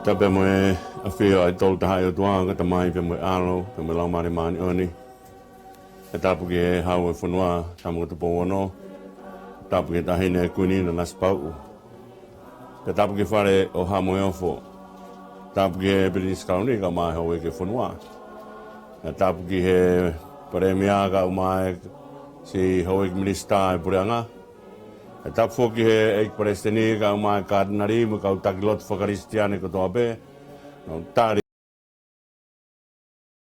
Tape mo a whio ai tolu taha o tuanga ta mai pe mo alo pe mo lau mani mani oni. E tapu ki he hau e whanua tamu ka tupo wano. Tapu ki tahine e kuni na naspau. Te tapu ki whare o hamo e ofo. Tapu ki he British Kauni ka mai hau e ke whanua. E tapu ki he paremia ka umai si hau e ke minista e pureanga. E tapu ki he eik paresteni ka umai kārdinari mo ka utakilot whakaristiane ko toa be. No tari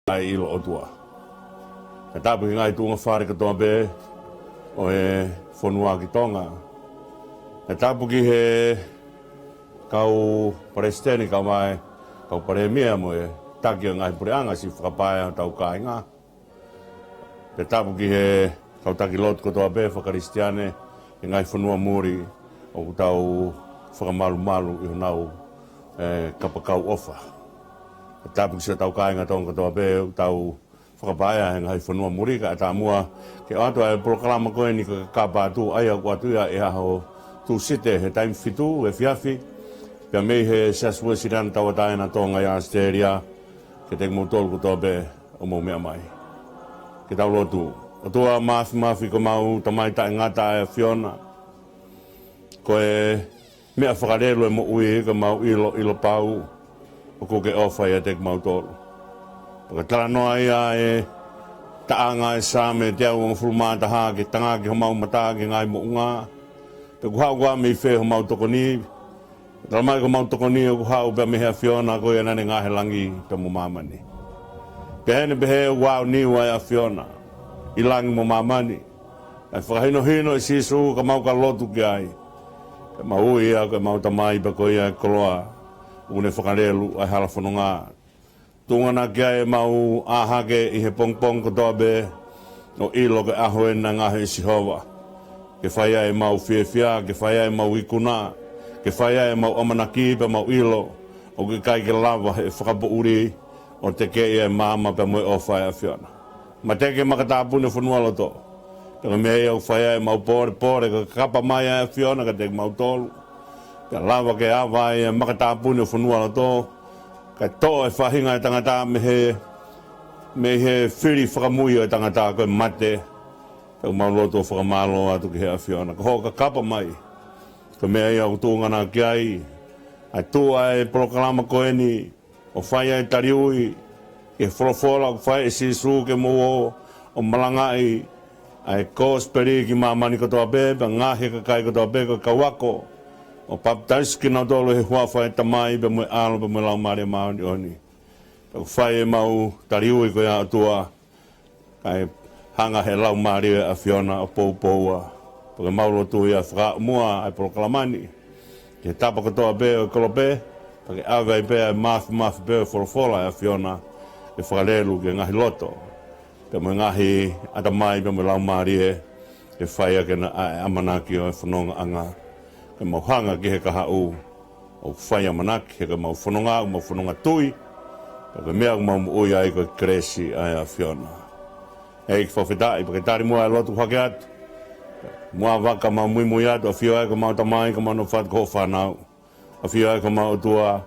ai ilo o tua. E tapu ki ngai tunga whare ka toa be o he whanua ki tonga. E tapu ki he kau paresteni ka mai kau paremia mo e taki o ngai pureanga si whakapaia tau kāinga. E tapu ki he kau takilot ko toa be whakaristiane e ngai whanua muri o tau whakamalu malu i honau kapakau ofa. E tapu ki se tau kāinga tonga toa be tau whakapaia e ngai whanua muri ka ta mua ke atua e proklama koe ni ka kapa tu ai au atuia e aho tu site he taim fitu e fiafi pia mei he sasua siran tau ataina tonga i Australia ke te mutol ko toa be o mo mea mai. Ke tau lotu. O tua mafi ko mau tamai ta ngata e Fiona. Ko e mea whakarelo e mo ui ka mau ilo pau o ko ke ofa e te mau tolu. Paka tala noa ia e taanga e same te au ang fulmata ha ke tanga ki homau mata ke ngai mo unga. Pe kuhau kua mei whee homau tokoni. Tala mai ko mau tokoni o kuhau pe mehea Fiona ko ia nane ngahe langi pe mo mamani. Pe hene behe wau niwa e a Fiona. Ilangi mo mamani. Ai whakahino hino e sisu ka mau ka lotu ki ai. Ke mau ia ke mau tamai pa ko ia e koloa. Une whakarelu ai hala whanonga. Tungana ki ai mau ahake i he pongpong ko toa be. No ilo ke aho e na ngahe i Sihova. Ke whai ai mau whiawhia, ke whai ai mau ikuna. Ke whai ai mau amanaki pa mau ilo. O ke kai ke lava he whakapo uri. O te ke ia mama pa moe o whai a Fiona. Ma teke makatapune whanua loto. Peka mea iau whai ai mau pore ka kapa mai a Fiona ka teke mau tolu. Peka lava ke awa ai makatapune whanua loto. Ka toa e whahinga e tangata me he whiri whakamui e tangata koe mate. Peka mau loto whakamalo atu ki he a Fiona. Ka hoa ka kapa mai. Ka mea iau tūngana ki ai. Ai tua e proklama koe ni. O whai ai tariui. Ke wholofola o whai e sisu ke mo o malangai. Ai kōsperi ki mamani katoa bebe, ngahe ka kai katoa bebe ka wako. O paptaiski na dolo he hua whai tamai be mo alo be mo lau mare maoni oni. Ka whai e mau tariui ko ia atua. Kai hanga he lau mare a Fiona o poupoua. Paka maulo tu ia whaka mua ai proklamani. Ke tapa katoa bebe o kolope. Pake awai bebe mafi bebe wholofola a Fiona. E whakarelu ke ngahi loto. Pe mo ngahi atamai pe mo lau marie. E whaia ke na amanaki o e whanonga anga. Ke mau hanga ki he kaha u. O whaia manaki he ka mau whanonga tui. Pe mea mau ui ai ko kresi ai a Fiona. E ki whawhetai, pa ke tari mua e lotu hake atu. Mua waka mau mui atu, a whio ai ka mau tamai ka mau no what ko whanau. A whio ai ka mau tua.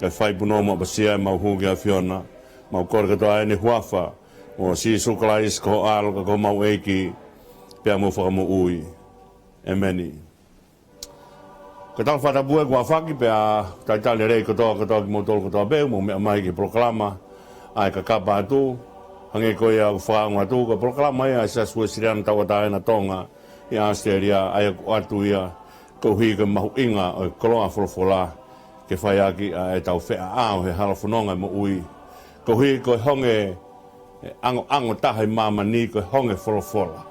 Ke whai puno mo pasia mau huki a Fiona. Mau kore katoa e ni huafa. O si sukalais ko alo ka ko mau eiki. Pea mo whakamu ui. E meni. Ka tala whata bue kua whaki pea taitale rei katoa ki mo tolu katoa beu. Mo mea mai ki proklama. Ai ka kapa atu. Hange ko ia whakaunga atu. Ka proklama ia sa sue siriana tawata e na tonga. Ia Australia ai aku atu ia. Ko hui ka mahu inga o koloa wholofola. Ke whaiaki e tau whea ao he hala whanonga mo ui. Ko hui ko honge ango taha i mama ni ko honge wholofola.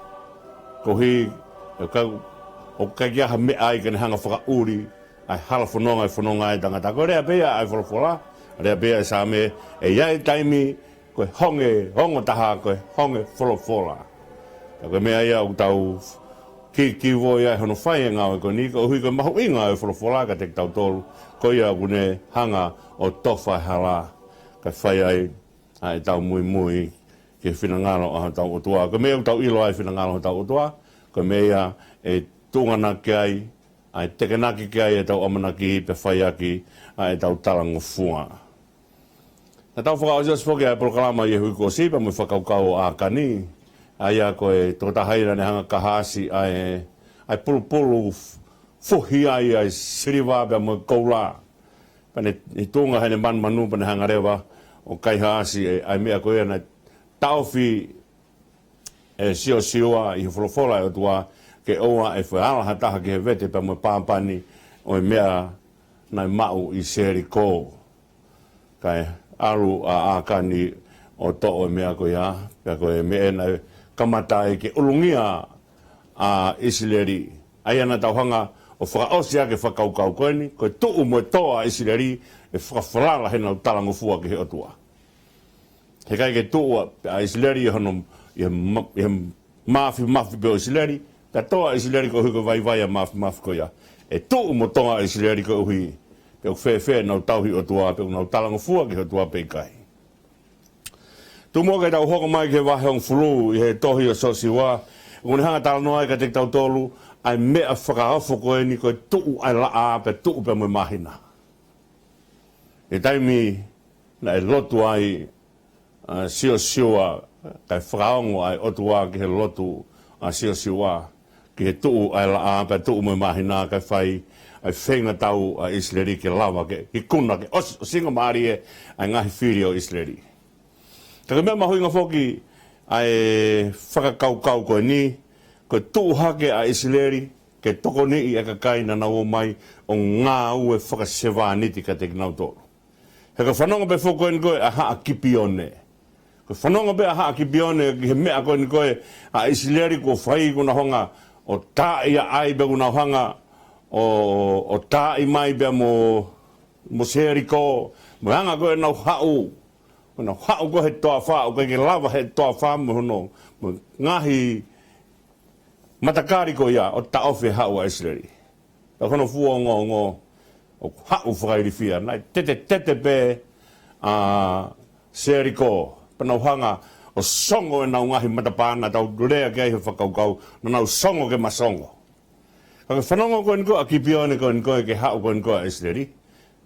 Ko hui o kakiaha me ai kane hanga whakauri ai hala whanonga e tangata. Ko rea pea ai wholofola. Rea pea e sa me e iai taimi ko hongo taha ko honge wholofola. Ko mea ia o tau ki voi ai hono whai e ngāwe ko ni. Ko hui ko mahu inga e wholofola ka te tau tolu. Ko ia kune hanga o tofa hala. Ka whai ai tau mui ke whinangalo a tau otua. Ka mea tau ilo ai whinangalo a tau otua. Ka mea e tungana ki ai ai tekenaki ke ai e tau amanaki pe whaiaki ai tau talango fua. Na tau whakao Jos Foke ai proklama i hui ko sipa mui whakaukau a kani ai a koe totahaira ne hanga kahasi ai pulu fuhi ai siriwa pe mui koula. Pane i tunga hene man manu pane hanga rewa o kai haasi ai mea koe na tauwhi sio sioa i wholofola o tua ke oa e whaala hataha ke he vete pa mo pāpani o e mea nai mau i seri kō. Kai aru a ākani o to o mea koe a, pia koe mea nai kamatai ke ulungia a Isileri. Ai ana tauhanga o whakaosia ke whakaukau koeni, koe tuu mo e toa Isileri e whakawhalala hena o talango fua ke he otua. He kai ke tuu a Isileri e hono i mafi pe o Isileri, ta toa Isileri ko hui ko vai a mafi ko ia. E tuu mo toa Isileri ko hui, pe o whewhe nau tauhi o tua, pe o nau talango fua ki o tua pe kai. Tu mua kai tau hoko mai ke wahe ong fulu i he tohi o sosiwa, kone hanga talanoa ai ka te tau tolu, ai mea whakaofo koe ni koe tuu ai laa pe tuu pe mo mahina. E taimi na e lotu ai sio siwa, kai whakaongo ai otua ki he lotu a sio siwa, ki he tuu ai laa pe tuu mo mahina kai whai ai whenga tau a Isileri ke lawa ki kuna ke o singa maari e ai ngahi whiri o Isileri. Taka mea mahui ngā whoki ai whakakaukau koe ni, koe tuu hake a Isileri ke toko ni i eka kaina na o mai o ngā ue whakasewaniti ka te kinau tōru. He ka whanonga pe whokoe ni koe a haa kipione. Koe whanonga pe a haa kipione ki he mea koe ni koe a Isileri ko whai kuna honga o tā ia ai be kuna honga o tā i mai bea mo seri ko, mo hanga koe nau hau, nau hau koe he toa wha, o koe ke lava he toa wha mo hono, mo ngahi matakari ko ia, o ta ofe hau a Isileri. Ta hono fua ngō, o hau whakairi whia, nai tete pe seri ko, pa nau hanga, o songo e nau ngahi matapana, tau rea ke ai he whakaukau, na nau songo ke masongo. Ka whanonga koe niko a kipione koe niko ke hau koe niko a Isileri.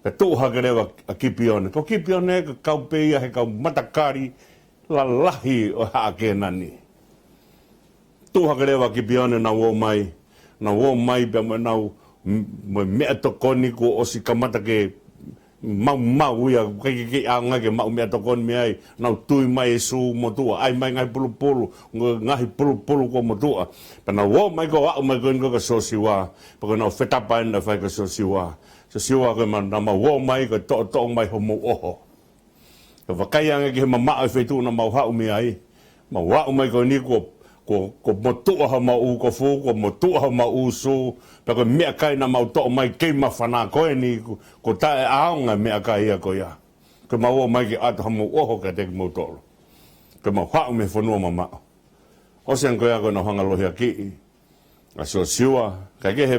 Ka tūhake rewa a kipione. Ko kipione ka kaupeia he kau matakari la lahi o haake nani. Tūhake rewa a kipione na wō mai pe mo nau mea tokoni ko osi ka matake mau ia ke anga ke mau mea tokoni me ai nau tui mai e su motua ai mai ngai pulu ngahi pulu ko motua pa na wo mai ko au mai ko ka sosiwa pa ko na fetapa na fai ka sosiwa ko na ma wo mai ko to mai ho mo oho ka vakai anga ke mama ai fetu na mau hau me ai ma wa mai ko ni ko motua ha mau ko fu ko motua ha mau su pa ko mea kai na mau to mai ke ma fana ko ni ko ta e aonga mea kai ia ko ia ko mau mai ke atu ha mau oho ka te mo tolo ko mau ha me fonua mama o sen ko ia ko na hanga lohia ki a so siwa ka ke he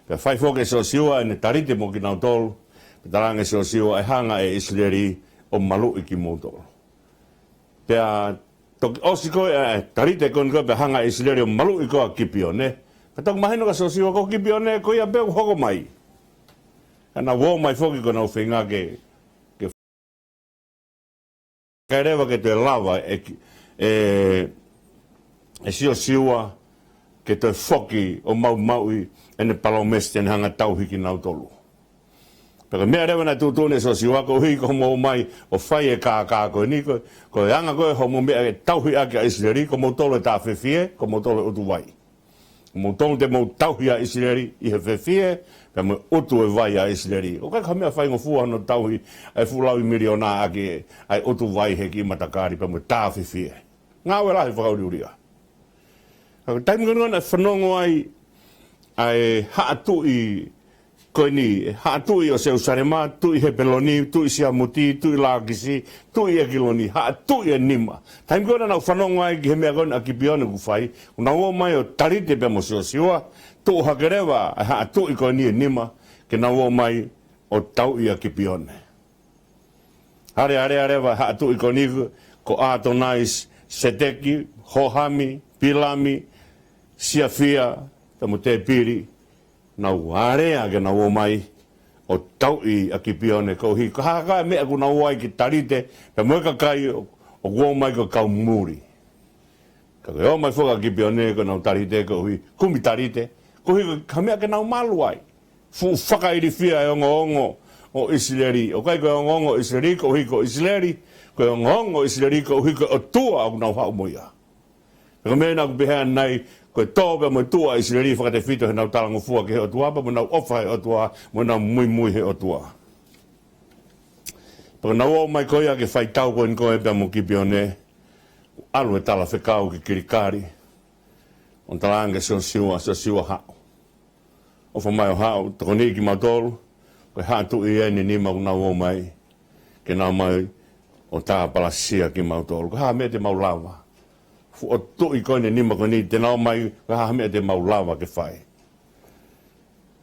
pe fai fo ke so siwa ne tarite mo ki na tolo pe taranga so siwa e hanga e Isileri o malu i ki mo tolo pe osi koe tarite koe koe pe hanga Isileri o malu i koe kipione. Ka tau mahino ka sosiwa ko kipione koe ia beo hoko mai. Ana wō mai whoki ko nau whenga ke kai rewa ke te lava e sio siwa ke te whoki o mau i ene palomesti ene hanga tauhiki nau tolu. Pero mea rewa na tūtune so siwa ko hui ko mo mai o whai e kā koe ni ko anga koe ho mo mea e tauhi ake a Isileri ko mo tolo e tā whewhie ko mo tolo utu vai. Mo tolo te mo tauhi a Isileri i he whewhie pe mo utu e vai a Isileri. O kai ka mea whai ngofua no tauhi ai fulau i miliona ake ai utu vai he ki matakari pe mo tā whewhie. Ngā we lahi whakauriuria. Taimi koe na whanongo ai haatu i koe ni, haa tui o seu sarema, tui he peloni, tui siamuti, tui lākisi, tui e kiloni, haa tui e nima. Taimi koe nau whanonga ai ki he mea koe a kipione ku whai, una o mai o tarite pe mo sio siwa, tu hake rewa, haa tui koe ni e nima, ke nau o mai o tau i a kipione. Hare rewa, haa tui koe ni ko Atonais, Seteki, Hohami, Pilami, Siafia, tamo te piri, na warea ke na o mai o tau I a ki pione ko hi ka ka me ku na wai ki tarite pe mo ka kai o go mai ko ka muri ka o mai foka ki pione ko na tarite ko hi kumi tarite ko hi ka me ke na maluai fu faka I fia e ngo o Israeli o kai ko ngo Israeli ko hi ko Israeli ko ngo Israeli ko hi ko o tua o na ha moia ko me na beha nai ko tobe mo tua Israeli fa te fito na talango fu ke o tua pa mo na ofa o tua mo na muy he o tua pero na o mai ko ya ke fai tau ko e pe mo ki pione alu e tala fe kau ki kirikari on talanga so siwa ha o fa mai ha to ni ki matol ko ha tu I ni ma na o mai ke na mai o ta palasia ki matol ko ha me te maulawa o to I koine ni ma koni te nao mai ha me te maulawa ke fai.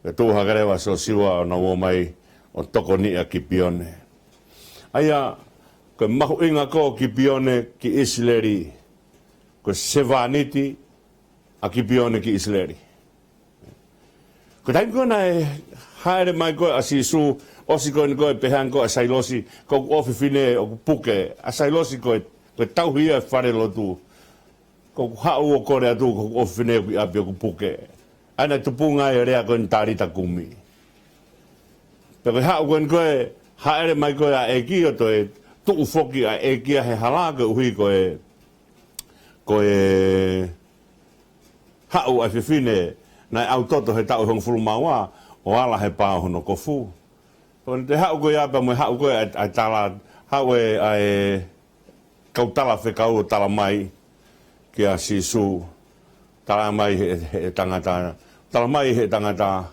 Ke to ha garewa so siwa na o mai o toko ni a ki pione. Aya ko mahu inga ko ki pione ki Israeli ko sevaniti a ki pione ki Israeli. Ko taim ko na haere mai ko asisu osi ko ko pehan ko asailosi ko ofifine o puke asailosi ko tauhia fare lotu ko hau o kore atu ko ofine ki apia ku puke ana tupunga e rea ko tarita kumi pero hau ko haere mai ko a eki o to e tu foki a eki he halaka hui ko e hau a fifine na autoto he tau hong fulumawa o ala he pa hono ko fu ko te hau ko ya pa mo hau ko a tala hau e kautala fe kau tala mai ki a sisu tala mai he tangata tala mai he tangata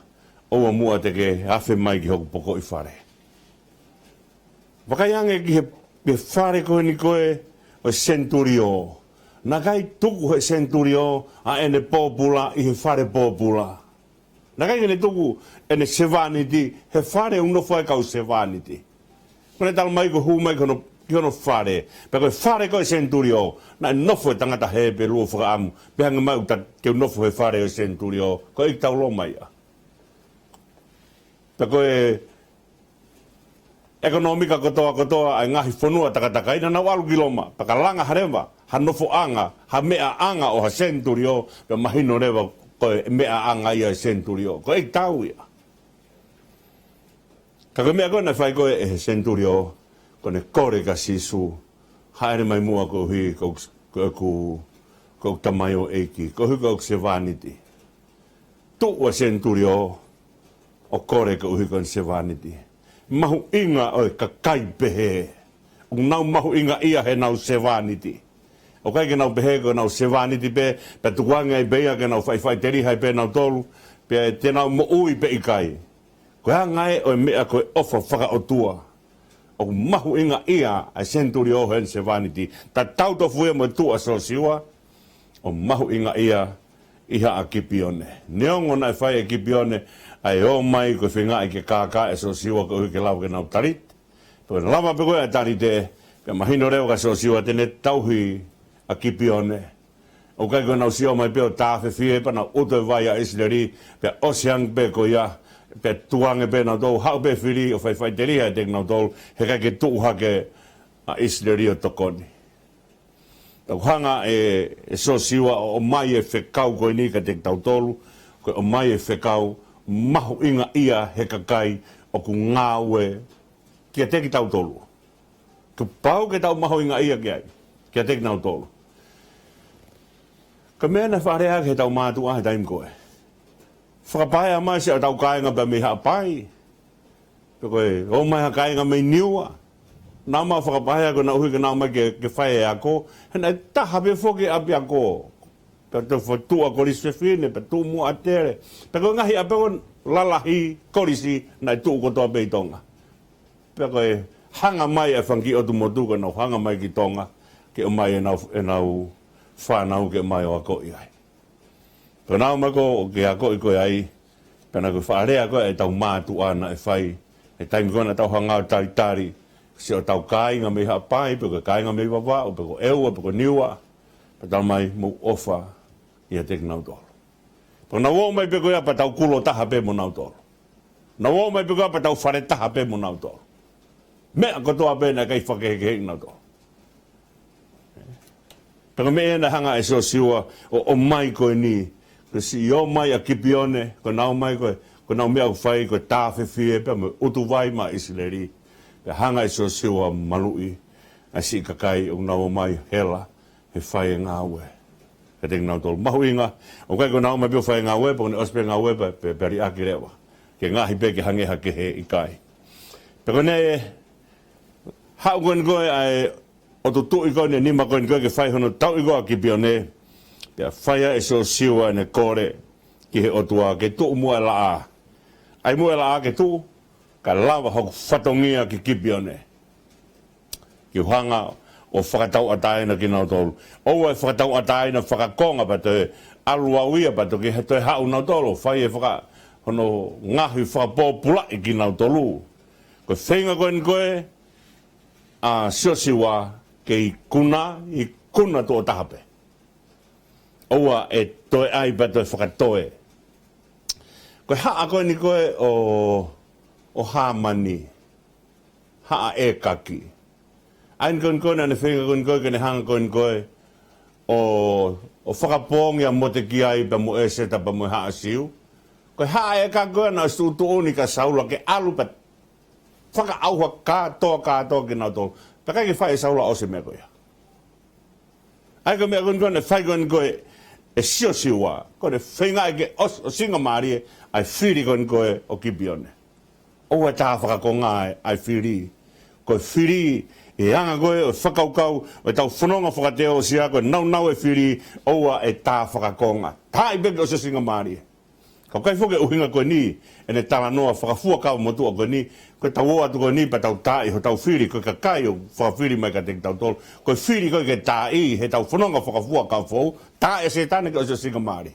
o mua te ke afe mai ki hoku poko I whare wakaiange ki he whare koe ni koe o centurio na kai tuku he centurio a ene popula I he whare popula na kai ene tuku ene sevaniti he whare uno whae kau sevaniti kone tala mai ko hu mai kono ki ono whare, pe koe whare koe centurio, na nofo e tangata he pe ruo whakaamu, pe hanga mai uta ke nofo he whare o centurio, koe ik tau lo mai a. Pe koe ekonomika kotoa ai ngahi whanua takataka ina na walu kiloma, pe ka langa harewa, ha nofo anga, ha mea anga o ha centurio, pe mahino rewa koe mea anga ia centurio, koe ik tau ia. Ka koe mea koe na whai koe e centurio, kone kore ka sisu haere mai mua ko hui ko tamai o eiki ko hui ko se vaniti tu o centurio o kore ko hui ko se vaniti mahu inga o ka kai pehe o nau mahu inga ia he nau se vaniti o kai ke nau pehe ko nau se vaniti pe tukuanga I beia ke nau whai teri hai pe nau tolu pe te nau mo ui pe ikai ko hea ngai o mea ko ofa whaka o tua o mahu inga ia a centurio hen se vaniti ta tau to fue mo tu so siwa o mahu inga ia iha a kipione neongo na fai a kipione ai o mai ko finga ke kaka e so siwa ko ke lau ke na tarit to lava pe ko tarite pe mahino reo ka so siwa tene tauhi a kipione o kai ko na siwa mai pe ta fe fie pa na uto vai a Israeli pe ocean pe ko ya pe tuange pe na do hau pe firi o fai teri ha tek na do he ka ke tu ha ke a Israeli o tokoni tau hanga e so siwa o mai e fe kau ko ni ka tek tau tolu ko o mai e fe kau mahu inga ia he ka kai o ku ngawe ki tek tau tolu tu pau ke tau mahu inga ia ki tek tau tolu ka mena wharea ke tau mātua he taim koe whakapai a mai se a tau kāinga pa me hapai. Koe, o mai ha kāinga me niua. Nā mā whakapai a ko na uhi ka nā mai ke whae e ako. Hena taha pe whoke api ako. Pe te whatua korisi whine, pe tu mua atere. Pe koe ngahi a pe kon lalahi korisi na tu kotoa pe I tonga. Pe koe hanga mai a whanki o tu motuka nau hanga mai ki tonga. Ke o mai e nau whanau ke mai o ako I ai. Ko nā mako ke a koe koe ai, pena koe whaarea koe e tau mātu ana e whai, e taimi kona tau hangau tari, se o tau kāinga me hapai, pe koe kāinga me wawa, o pe koe eua, pe koe niua, pe tau mai mu ofa I a tek nau tolo. Po na wo mai pe ko ya pa tau kulo taha pe mo nau tolo. Na wo mai pe ko pa tau whare taha pe mo nau tolo. Mea kotoa pe na kai whakeheke nau tolo. Pero me na hanga e so siwa o mai ko ni. Ko si o mai a kipione, ko nau mai ko nau mea whai ko tāwhi fie pe mo utu vai ma isileri. Pe hanga e so siwa malui. A si kakai o nau mai hela he whai ngā ue. Ka te nau tolu mahu inga. O kai ko nau mai pio whai ngā ue, po ne ospe ngā ue pe peri aki rewa. Ke ngahi pe ke hangeha ke he i kai. Pero ne hau koen koe ai o tu tu i koe ne nima koen koe ke whai hono tau i koe ki pio ne. Pia whaia e so siwa ne kore ki he otua ke tu mua la a. Ai mua la a ke tu, ka lawa hoku whatongia ki pio ne. Ki hanga o whakatau ataina ki nau tolu. O e whakatau ataina whakakonga pa te alua uia pa te ki he te hau nau tolu. Whai e whaka hono ngahi whakapopula i ki nau tolu. Ko whenga koen koe a siosiwa ke i kuna tō tahape. Oua e toe ai pa toe whakatoe. Koe haa koe ni koe o haamani. Haa e kaki. Ain koen koe na ne whenga koen koe kene hanga koen koe o whakapongia mo te ki ai pa mo e seta pa mo haa siu. Koe haa e kaki koe na stutu oni ka saula ke alu pa whaka auha kātoa ki nau tō. Pakai ke whai saula o se mea koe. Ai ko mea koen koe ne whai koen koe e sio siwa. Koe ne whenga e ke o singa maari e ai whiri koen koe o kipione. O e tā whakakonga ai whiri. Koe whiri e anga koe o whakaukau o tau whanonga whakateo sia koe nau e whiri oua e tā whakakonga. Tā i beke o se singa maari e. Kau kai whoke uhinga koe ni, e ne tala noa whakafua kau motua koe ni, koe tau oa tu koe ni pa tau tai ho tau whiri, koe ka kai o whakawhiri mai ka te tau tolu, koe whiri koe ke tā i, he tau whanonga whakafua kau whou, tā e se tāne ke o se singa maari.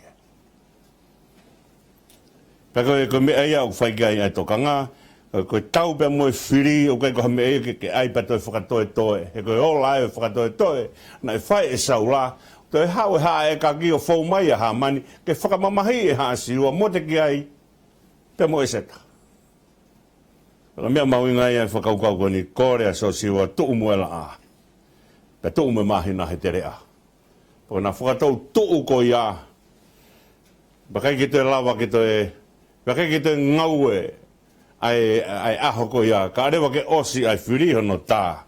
Pa koe me eia o whaikai ai tokanga, koe tau pia moe whiri, o koe koe me eia ke ai pa toi whakatoe toe, he koe ola e whakatoe toe, na e whai e saula, toi hau e haa e ka ki o whau mai a haa mani, ke whakamamahi e haa siua, mo te ki ai, pe mo e seta. Ka mea mauinga ia e whakaukau koe ni kore a so siua, tuu mua la a. Pe tuu me mahina he tere a. Paka na whakatau tuu ko ia, bakai ki te lawa ki te, bakai ki te ngau e, ai aho ko ia, ka arewa ke osi ai whiri hono tā.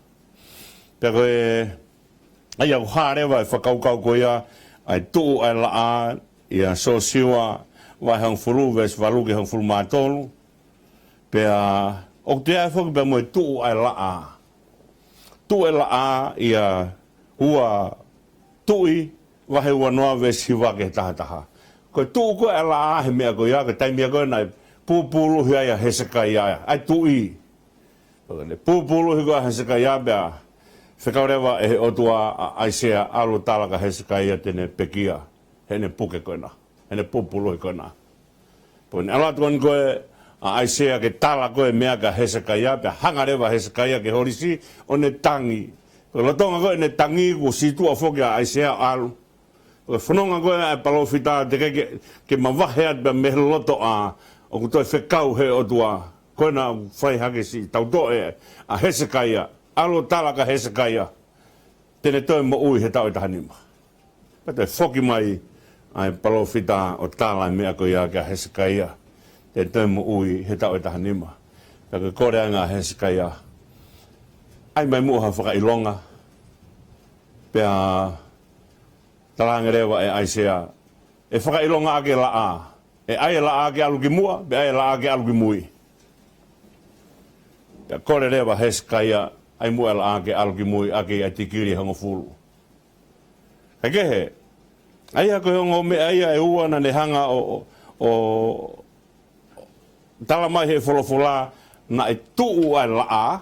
Pe koe, ai au harewa e whakaukau ko ia, ai tuu ai la a, ia so siwa, vai hang furu, ves valu ki hang furu mātolu, pea, o te ai whaki pea moe tuu ai la a. Tuu ai la a, ia hua tui, wahe ua noa ves hiwa ke taha taha. Koe tuu koe ai la a he mea ko ia, ke taimia koe nai pūpūlu hi aia hesekai aia, ai tui. Pūpūlu hi koe hesekai aia, pea, whekaurewa e he otua aisea alu talaka hesekai ia tene pekia, hene puke koena, hene pūpūlu hi koena. Pone alatu kon koe aisea ke tala koe mea ka hesekai ia, pea hangarewa hesekai ia ke horisi o ne tangi. Koe lotonga koe ne tangi ku situa whoki a aisea alu. Koe whanonga koe a palofita te ke mawaheat pea mehe loto a, o ku toi whekau he otua, koe na whai hake si tautoe a hesekai ia. Alo talaka Hesekaia, tene toi mo ui he tau e tahanima. Pate whoki mai ai palofita o tala mea ko ia kia Hesekaia, tene toi mo ui he tau e tahanima. Pake kore anga Hesekaia, ai mai muha whakailonga, pea talangerewa e aisea, e whakailonga ake la a, e ai la a ke alu ki mua, pe ai la a ke alu ki mui. Pea kore rewa Hesekaia, ai mua la ake alki mui ake ai tikiri hango fulu. Hei kehe, ai ako hongo me ai e uana ne hanga o talamai he folofula na e tuu ai la a,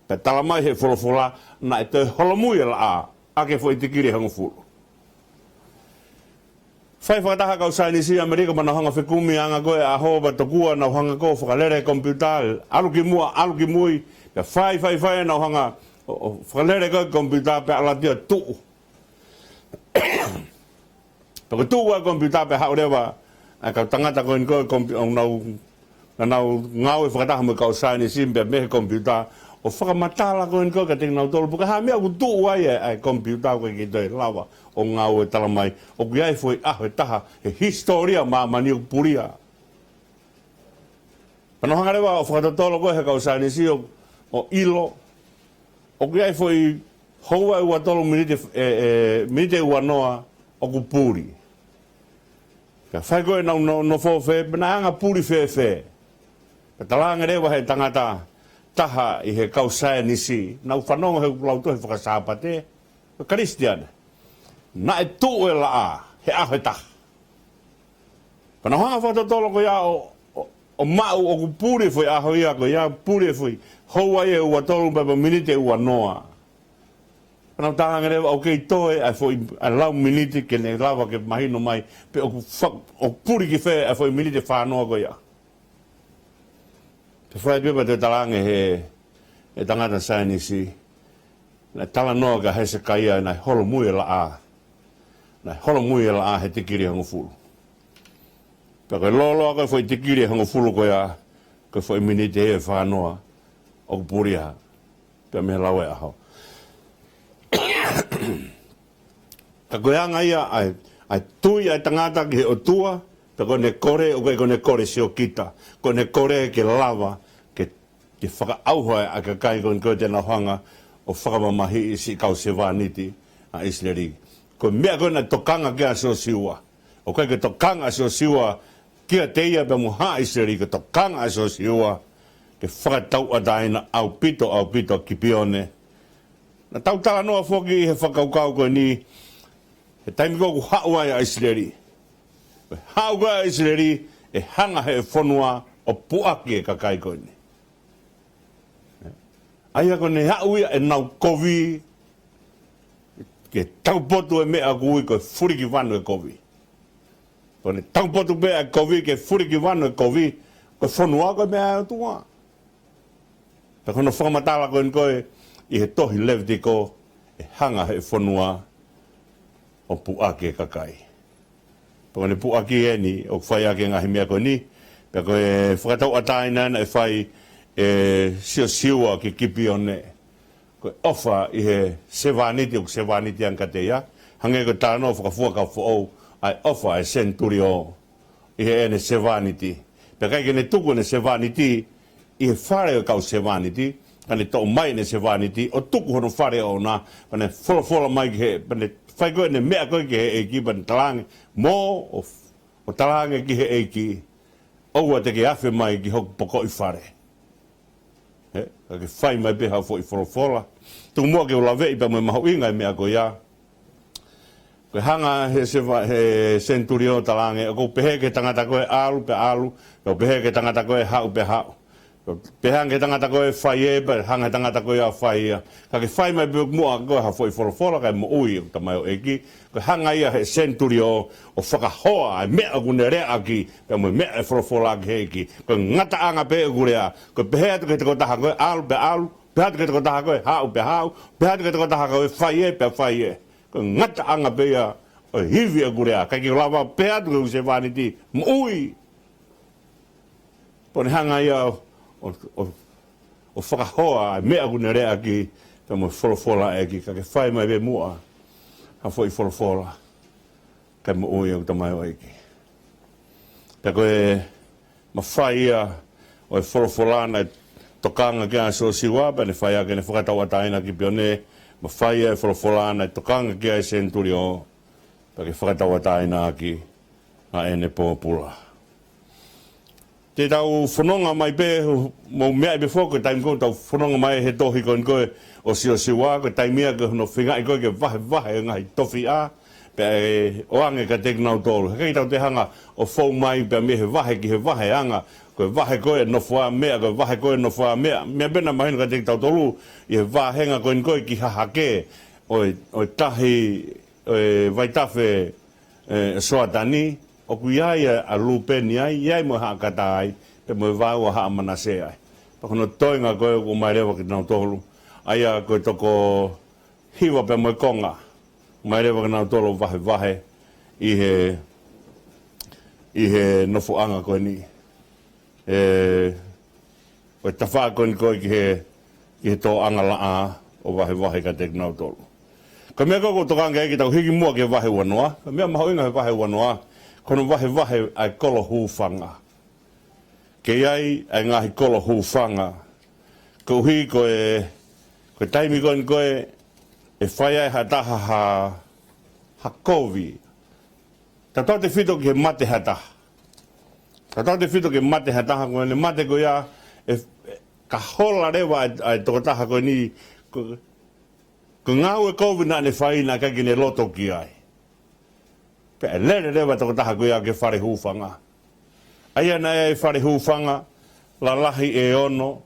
pe talamai he folofula na e te holomui la a, ake fo i tikiri hango fulu. Whai whakataha kau saini si Amerika mana hanga whekumi anga koe a hoa tokua na hanga ko whakalere komputa, aluki mui, pe whai na hanga whakalere koe komputa pe alatia tuu. Paka tuu a komputa pe haurewa a ka tangata ko nau ngau e whakataha mo kau saini simbe me computer o whakamatala ko ka ting nau tolu puka ha mea ku tu wai ai computer ko ki toi lawa o ngau e tala mai o ku iai foi e taha he historia mani o puria panohanga rewa o whakatatolo ko he kau saini si o ilo o ku iai foi hoa ua tolo minite ua noa o ku puri ka whai koe no fōwhe pina anga puri whewhe ka talanga rewa he tangata taha i he kausai nisi nau whanonga he lautu he whakasāpate ka Christian na e tu e la a he ahe taha panohanga whatatolo ko ia o mau o ku puri foi aho ia ko ia puri foi hoa e ua tolo pepa minite ua noa Pana tāhanga rewa o kei toe a foi a lau miniti ke ne lawa ke mahino mai pe o puri ki whea a foi miniti whānoa ko ia. Te whai pepa te talange he tangata sainisi na tala noa ka he se kaia na holo mui la a. Na holo mui la a he tikiri hango fulu. Pe koe loloa koe foi tikiri hango fulu ko ia koe foi miniti he whānoa o puri ha. Pe me lawe aho. Ka koeanga ia ai tui ai tangata ki he o tua, pe kone kore o koe kone kore si o kita, kone kore ke lava, ke whakaauhoi a ka kai kone koe tēnā hanga o whakamamahi i si kau se wāniti a Isleri. Ko mea kone tokanga kia seo siwa, o koe ke tokanga seo siwa kia teia pe muha Isleri, ke tokanga seo siwa, ke whakatau ataina au pito ki pione. Na tautala noa whoki he whakaukau koe ni, he taimi koku haua a Isleri. Haua a Isleri e hanga he whanua o puaki e kakai koe ni. Aia kone haua e nau kovi, ke taupotu e mea kui koe furiki wanu e kovi. Kone taupotu mea e kovi ke furiki wanu e kovi, koe whanua koe mea e tua. Pe kono whakamatala koe I he tohi Levitiko e hanga he whanua o puake kakai. Pakone puake e ni o whai ake ngahi mea koe ni, pe koe whakatau ataina na e whai sio siwa ki kipi o ne. Koe ofa I he sevaniti o sevaniti angate ia, hange koe tāno whakafuaka whaou ai ofa e centurio I he ene sevaniti. Pe kai kene tuku ne sevaniti I he whare o kau sevaniti, Pane tau mai ne se vaniti, o tuku hono whare o nā, pane whola mai ki he, pane whai koe ne mea koe ki he eiki, pane talange, mō o talange ki he eiki, oua te ke awhi mai ki hoku poko I whare. Ka ke whai mai peha fo I whola. Tuku mua ke o lawe I pa mui mahu ingai mea koe ia. Koe hanga he centurio talange, o kou pehe ke tangata koe alu pe alu, o pehe ke tangata koe hau pe hau. Pehang ke tangata koe whai e, hanga tangata koe a whai ia. Ka ke whai mai pēk mua koe ha fwoi wholofola kai mo ui o tamai o eki. Koe hanga ia he centurio o whakahoa ai mea kune rea ki, pe mo mea e wholofola ki heki. Koe ngata anga pe e kurea. Koe pehea tuke te kotaha koe alu pe alu, pehea tuke te kotaha koe hau pe hau, pehea tuke te kotaha koe whai e pe whai e. Koe ngata anga pe ia o hivi e kurea. Kai ki lawa pehea tuke u se whaniti, mo ui. Pone hanga ia o whakahoa mea kune rea ki ka mo wholofola e ki ka ke whai mai be mua ha fwoi wholofola ka mo ui o tamai o eki. Ka koe ma whai ia o e wholofola na tokanga kia so siwa pa ne whai a ke ne whakatawa taina ki pione ma whai ia e wholofola na tokanga kia e centurio pa ke whakatawa taina ki a ene pōpula. Te tau whanonga mai pe, mo mea i before ko taim ko tau whanonga mai he tohi koe koe o sio siwa, ko taim mea ko hono whingai koe ke vahe ngai tofi a, pe o ange ka tek nau tolu. Hei tau te hanga o whau mai pe me he vahe ki he vahe anga, ko vahe koe no whaa mea, ko vahe koe no whaa mea, mea bena mahina ka tek tau tolu, i he vahenga koe ki hahake, o tahi vaitafe soatani, o ku iaia a lupeni ai, iai mo haa kata ai, pe mo vau a haa manase ai. Pakono toinga koe ko mai rewa ki nau tolu, aia koe toko hiwa pe mo konga, mai rewa ki nau tolu vahe, i he i he nofoanga koe ni. O ta wha koe ni koe ki he tō anga laa o wahe ka te kinau tolu. Ka mea koko tokanga e ki tau hiki mua ke wahe wanoa. Ka mea maho inga he wahe wanoa. Kono wahe ai kolo hūwhanga. Ke iai ai ngahi kolo hūwhanga. Ko hui koe taimi koe ni koe e whai ai hataha ha kovi. Ta tau te whito ki he mate hataha. Ta tau te whito ki mate hataha koe ne mate koe ia ka hola rewa ai toko taha koe ni ko ngau e kovi na ne whai na kaki ne loto ki ai. Pe e lere rewa toko taha koe ia ke whare hūwhanga. Aia na e whare hūwhanga la lahi e ono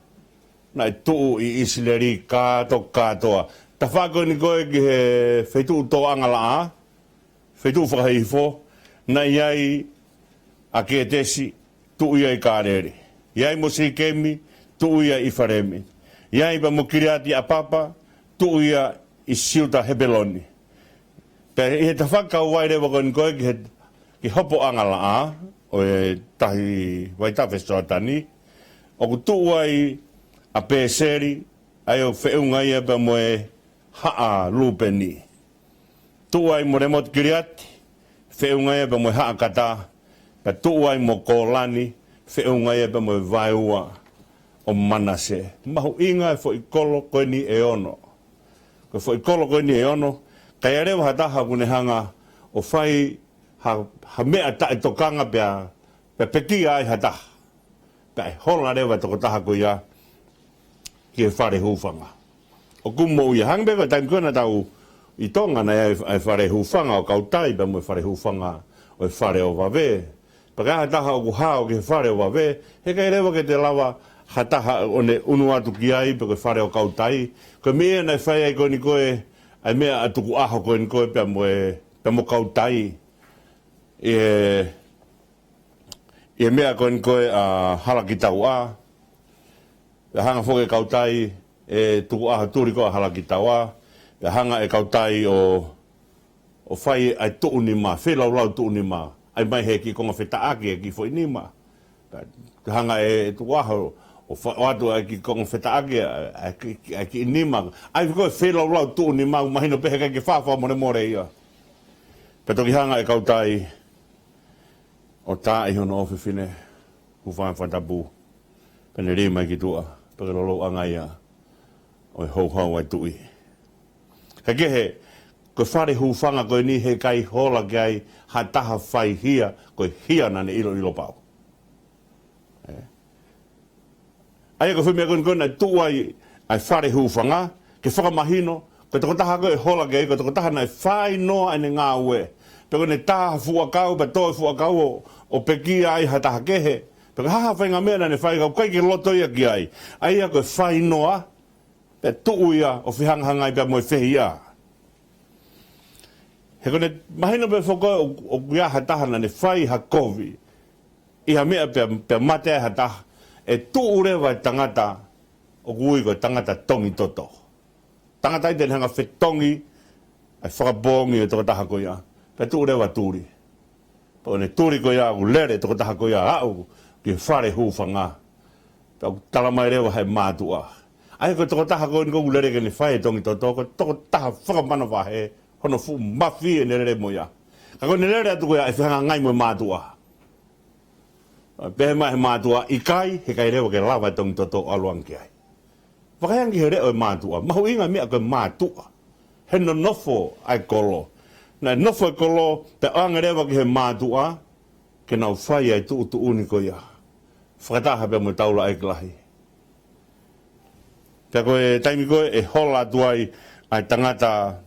na e tuu i isileri katoa. Ta whako ni koe ki he whaitu tō angala a, whaitu whakaifo, na iai a ke tesi, tuu iai kārere. Iai mo si kemi, tuu ia i wharemi. Iai pa mo kiriati a papa, tuu ia i siuta hebeloni. Pe he ta whakau waire wako ni koe ki hopo angala a, o e tahi waitawhestoa tani, o ku tuu ai a pēseri, ai o wheunga ia pa mo e haa lupeni. Tu ai mo remot kiriati, wheunga ia pa mo e haa kata, pa tu ai mo kolani, wheunga ia pa mo e vaiua o manase. Mahu inga e fo i kolo koe ni e ono. Ko fo i kolo koe ni e ono, kai arewa hataha kune hanga o whai ha mea tae tokanga pe peki ai hataha. Pe hola rewa toko taha koe ia, ki e whare hūwhanga. O kumo ia hangbewa taimi koena tau i tonga na e whare hūwhanga o kautai pa mo e whare hūwhanga o e whare o wawe. Paka taha o kuhao ki e whare o wawe, he kai rewa ke te lawa hataha o ne unu atu ki ai pa koe whare o kautai. Koe mea na e whai ai koe ni koe, ai mea atuku aho koe ni koe pa mo kautai. E mea koe ni koe halaki tau a. E hanga whoke kautai e tuku aha turi koa halaki tawa. E hanga e kautai o whai ai tuu ni ma, whelau lau tuu ni ma. Ai mai he ki konga whetaaki e ki fo ni ma. E hanga e tuku aha o watu ai ki konga whetaaki e ki ni ma. Ai koe whelau lau tuu ni ma, mahino pehe kai ki whawha more ia. Pe toki hanga e kautai o tā iho no ofifine hufaan whantapu. Pene rima ki tua. Paka lolo angai a o hou ai tui. Ka kehe, koe whare hūwhanga koe ni he kai hola ki ai ha taha whai hia, koe hia nane ilo pau. Aia koe whimea koe na tu ai whare hūwhanga, ke whakamahino, koe toko taha koe hola ki ai, koe toko taha nai whai noa ane ngā ue. Peko ne taha fuakau, pa toi fuakau o peki ai ha taha kehe, peka haha whainga mea ne whai kau kai ke loto ia ki ai. Aia koe whai noa, pe tuu ia o whihanghanga i pia moe whehi ia. He kone mahina pe whakoi o kuia ha taha na ne whai ha kovi. Iha mea pia mate ha taha. E tuu rewa tangata o kui koe tangata tongi toto. Tangata i tene hanga whetongi ai whakabongi e toka taha koe ia. Pe tuu rewa tūri. Po ne tūri koe ia u lere toka taha koe ia au. Ki whare hūwhanga. Pau talamai rewa hei mātua. Ai koe toko taha koe ni kou lere ke ni whae tongi toto. Koe toko taha whakamana wahe. Hono fu mawhi e nere moia. Ka koe nere atu koe ai whihanga ngai moe mātua. Pehe mai he mātua i kai he kai rewa ke lawa tongi toto aluang ki ai. Whakaiangi he reo e mātua. Mahu inga mea koe mātua. He no nofo ai kolo. Nai nofo ai kolo pe anga rewa ki he mātua. Ke nau whai ai tu uni ko ia. Whakataha pia mo taula ai klahi. Pia koe taimi koe e hola tuai ai tangata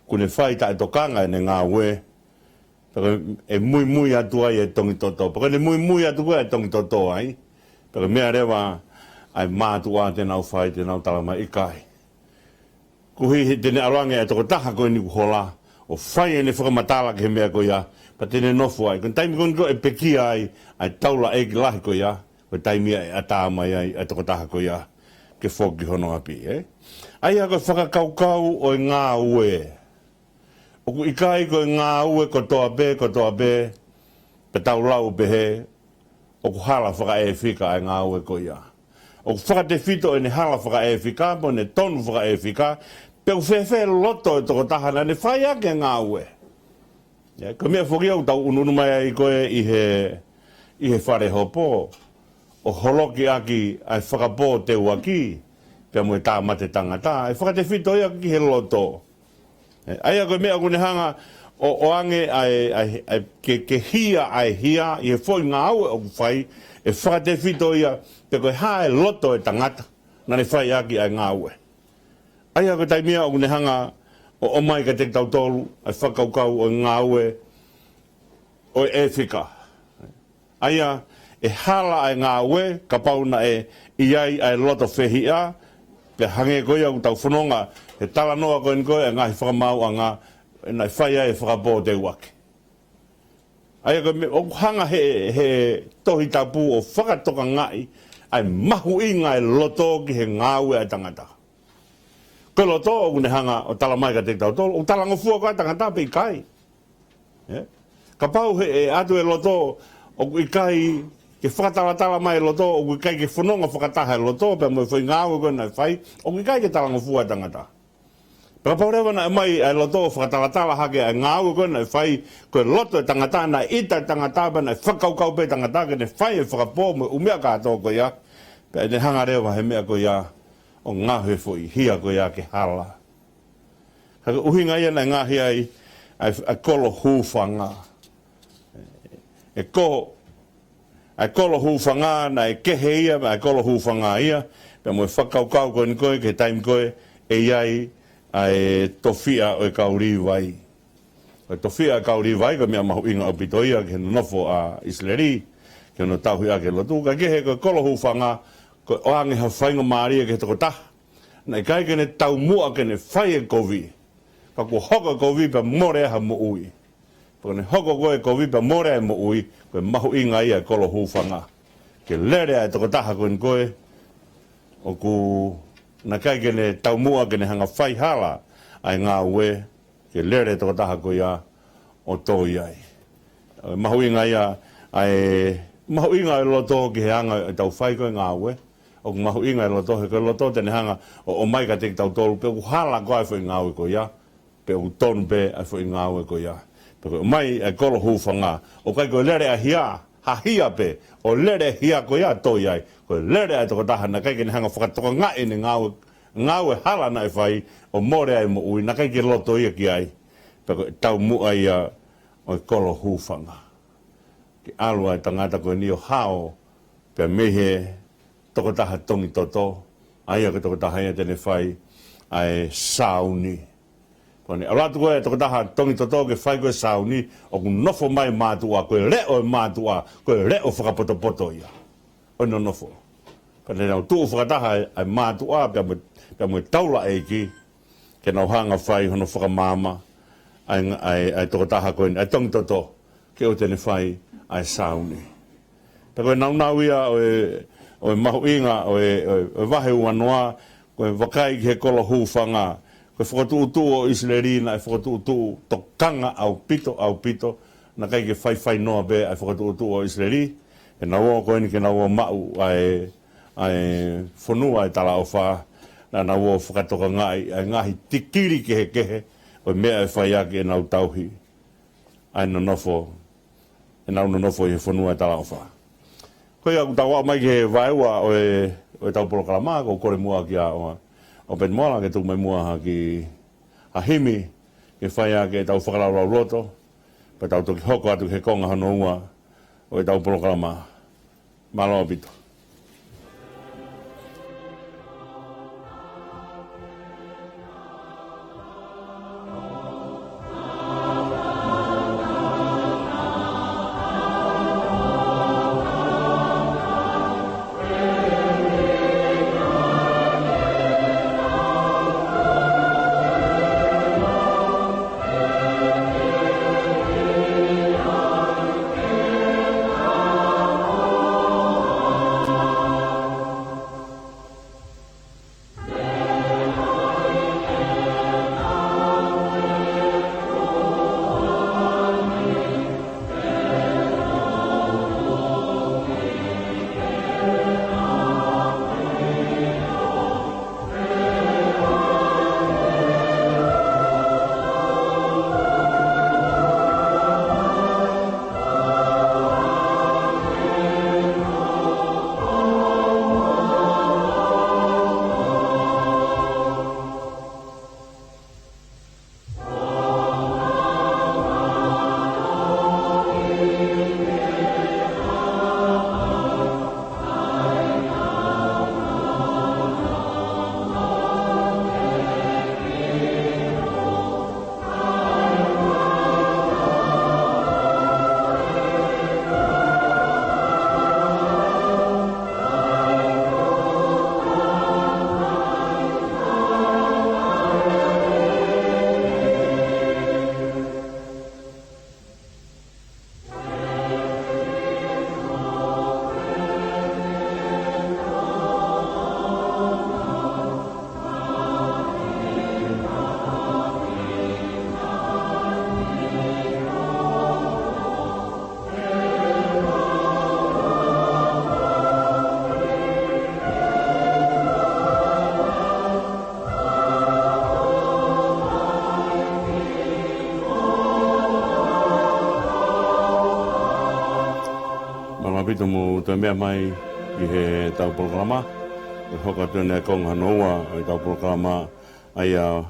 kune whai ta e tokanga e ne ngā ue. Pia koe e mui atuai e tongi toto. Pia koe ne mui atuai e tongi toto ai. Pia koe mea rewa ai mātua te nau whai te nau talama ikai. Kuhi tene arange e toko taha koe ni kuhola. O whai e ne whakamatala ke mea ko ia. Pa tene nofu ai. Kon taimi kon e peki ai, ai taula e ki lahi ko ia. Ko taimi ai atama ai, ai toko taha ko ia. Ke whoki hono api, Ai ako whakakaukau o ngā ue. O ku ikai ko ngā ue ko toa be. pe tau lau pe he o ku hala whaka e whika ai ngā ue ko ia. O ku whakate whito e ne hala whaka e whika, po ne tonu whaka e whika, pe u whewhe loto e toko tahana ne whai ake ngā ue. Ko mea whoki au tau ununu mai ai koe i he whare hopo, o holoki aki ai whakapō te uaki, pe mo e tā mate tangata, e whakate whito ia ki he loto. Aia koe mea kune hanga, o ange ke hia ai hia, i he whoi ngā ue o ku whai, e whakate whito ia, pe koe hae loto e tangata, na ne whai aki ai ngā ue. Aia koe taimia o kune hanga, o mai ka te tau tolu, ai whakaukau o ngā ue, o e whika. Aia, e hala ai ngā ue, ka pauna e iai ai loto whehia, pe hange koe au tau whanonga, he tala noa koe koe, e ngahi whakamau a ngā, e nai whaia e whakapō te uake. Aia koe, o hanga he tohi tapu o whakatoka ngai, ai mahu inga e loto ki he ngā ue ai tangata. Ko loto o kune hanga o tala mai ka te tau tolu, o tala ngofua koe tangata pe i kai. Ka pau he atu e loto, o i kai, ke whakatala mai loto, o i kai ke whanonga whakataha e loto, pe mo i whai ngāwe koe nai whai, o i kai ke tala ngofua tangata. Pera pau rewa na mai e loto, whakatala hake e ngāwe koe nai whai, koe loto e tangata, nai ita tangata, pa nai whakaukau pe tangata, ke ne whai e whakapō, mo umea kātoa koe ia, pe ne hanga rewa he mea koe ia, o ngahe fo i hia ko ia ke hala. Haka uhinga ia na ngahe ai kolo hūwhanga. E kolo hūwhanga na e kehe ia, ai kolo hūwhanga ia, pe mo e whakaukau koe ni koe, ke taim koe, e iai ai tofia o e kauri vai. O e tofia e kauri vai, ka mea mahu inga o pito ia, ke nofo a Isleri, ke no tauhi a ke lotu, ka kehe koe kolo hūwhanga, ko o ange ha whainga maaria ke toko taha. Nei kai ke ne tau mua ke ne whai e kovi. Pa ko hoka kovi pa more ha mo ui. Pa ne hoko koe kovi pa more ha mo ui, koe mahu inga ia kolo hūwhanga. Ke lere ai toko taha koe koe, o ku na kai ke ne tau mua ke ne hanga whai hala, ai ngā ue, ke lere toko taha koe ia, o tō iai. Mahu inga ia, mahu inga e loto ki he anga e tau whai koe ngā ue, o mahu inga e loto, he koe loto tene hanga o mai ka te tau tolu, pe u hala koe ai whai ngā ue koe ia, pe u tonu pe ai whai ngā ue koe ia. Pe koe mai e kolo hūwhanga, o kai koe lere a hia, ha hia pe, o lere hia koe ia tō iai, koe lere ai toko taha, na kai kene hanga whakatoka ngai ne ngā ue hala na e whai, o more ai mo ui, na kai ke loto ia ki ai, pe koe tau mua ia o e kolo hūwhanga. Ki alua e tangata koe ni o hao, pe mehe toko taha tongi toto, aia ko toko taha ia tene whai, ai sauni. Kone, alatu koe toko taha tongi toto ke whai koe sauni, o ku nofo mai mātua, koe reo e mātua, koe reo whakapoto ia. O no nofo. Kone nau tuu whakataha ai mātua, pia mo taula eiki, ke nau hanga whai hono whakamama, ai toko taha koe, ai tongi toto, ke o tene whai, ai sauni. Ta koe nau ia o e mahu inga, o e wahe uanoa, koe wakai ki he kolo hūwhanga, koe whakatuutu o Islerina, e whakatuutu to kanga au pito, na kai ke whai noa be, ai whakatuutu o Isleri, e nau o koe ni ke nau o mau, ai whanua e tala o wha, na nau o whakatoka ngai, ai ngahi tikiri kehe, o mea e whai ake e nau tauhi, ai no nofo, e nau no nofo i he whanua e tala o wha. Koe aku tawa mai ke vaiua o e tau polo kalama, ko kore mua ki a o pen moala ke tuk mai mua ha ki a himi, ke whai a ke tau whakalau roto, pe tau toki hoko atu he konga hano ua o e tau polo kalama. Malo pito. Mga pito mo te mea mai i he tau programa. Hoka tēnei kong hanoa i tau programa ai a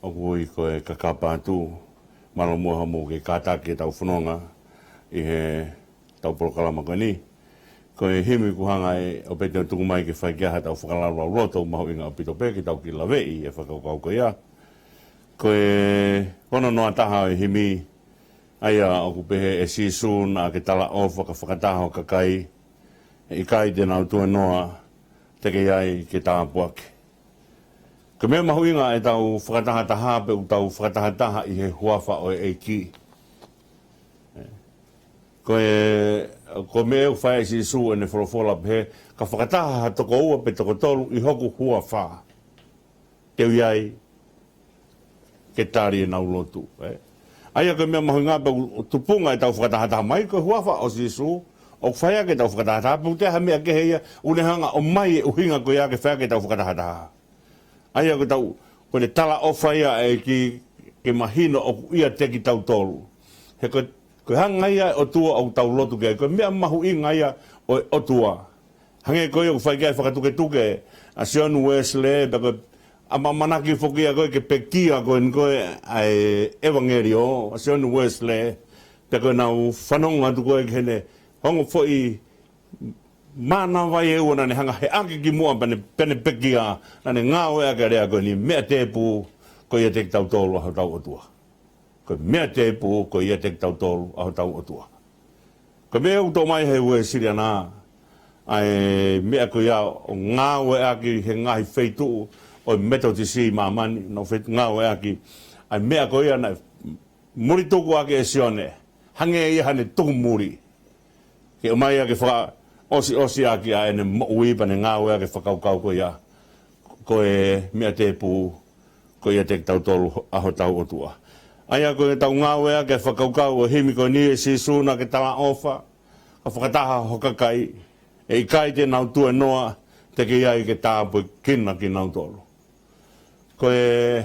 okui koe kakapa atu. Maro mua mo ke kātake tau whanonga i he tau programa koe ni. Koe himi kuhanga e o pete tuku mai ke whaikiaha tau whakalaro au roto maho inga o pito peke tau ki lawei e whakaukau koe ia. Koe kono noa taha e himi aia o kupehe e sisu na ke tala ofa ka whakataha o kakai e kai tēnā utua noa teke iai ke tāpuake. Ka mea mahu inga e tau whakataha taha pe u tau whakataha taha i he huafa o e ki. Ko mea u whae si su e ne wholofola pehe, ka whakataha ha toko ua pe toko tolu i hoku huafa. Teu iai ke tāri e nau lotu. Aia ko mea mahu ngā pe tupunga e tau whakataha taha mai ko huafa o si su, o whaia ke tau whakataha taha, pe te ha mea ke heia unehanga o mai e uhinga ko ia ke whaia ke tau whakataha taha. Aia ko tau, ko ne tala o whaia e ke mahino o ia teki tau tolu. He ko hanga ia o tua o tau lotu kia, ko mea mahu inga ia o tua. Hange koe o whai kia whakatuke tuke, a Sionu Wesley, bako a mamanaki whokia koe ke pekia koe ni koe ai evangelio, a Sionu Wesley, bako nau whanonga tu koe kene, hongo fwoi mana vai e ua nane hanga he ake ki mua pene pekia, nane ngā oe ake rea koe ni mea tepu, koe ia tek tau tolu aho tau o tua. Ko mea tepu ko ia tek tau tolu aho tau o tua. Ko mea uto mai he ue siria nā. Ai mea ko ia o ngā ue aki he ngahi feitu o metotisi mamani no feitu ngā ue aki. Ai mea ko ia na muri tuku aki e sione. Hange ia hane tuku muri. Ke o mai aki whaka osi aki a ene uipa ne ngā ue aki whakaukau ko ia. Ko e mea tepu ko ia tek tau tolu aho tau o tua. Aia ko e tau ngāwea ke whakaukau o himi ko ni e si suna ke tala ofa, ka whakataha hokakai, e i kai te nau tua noa, te ke iai ke tāpui kina ki nau tolu. Ko e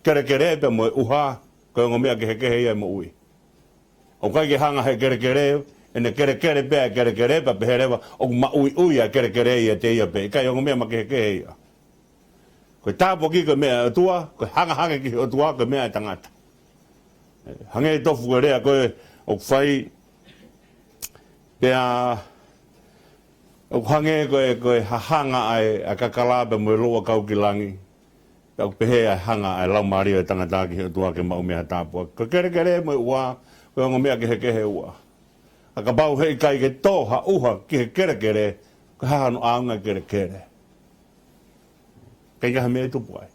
kere pe mo e uha, ko e ngomea ke hekehe iai mo ui. O kai ke hanga he kere, e ne kere pe a kere pe peherewa, o ma ui a kere ia te ia pe, i kai o ngomea ma ke hekehe ia. Ko e tāpui ki ko mea tua, ko hanga ki o tua, ko mea e tangata. Hange e tofu ko rea koe o whai pia o hange koe hahanga ai a kakalabe mo e loa kaukilangi o pehe ai hanga ai laumario e tangataki he tua ke mau mea tāpua ko kere mo e ua koe ongo mea ke he kehe ua a ka bau hei kai ke toha uha ki he kere ko hahano aunga kere kai kaha mea tupu ai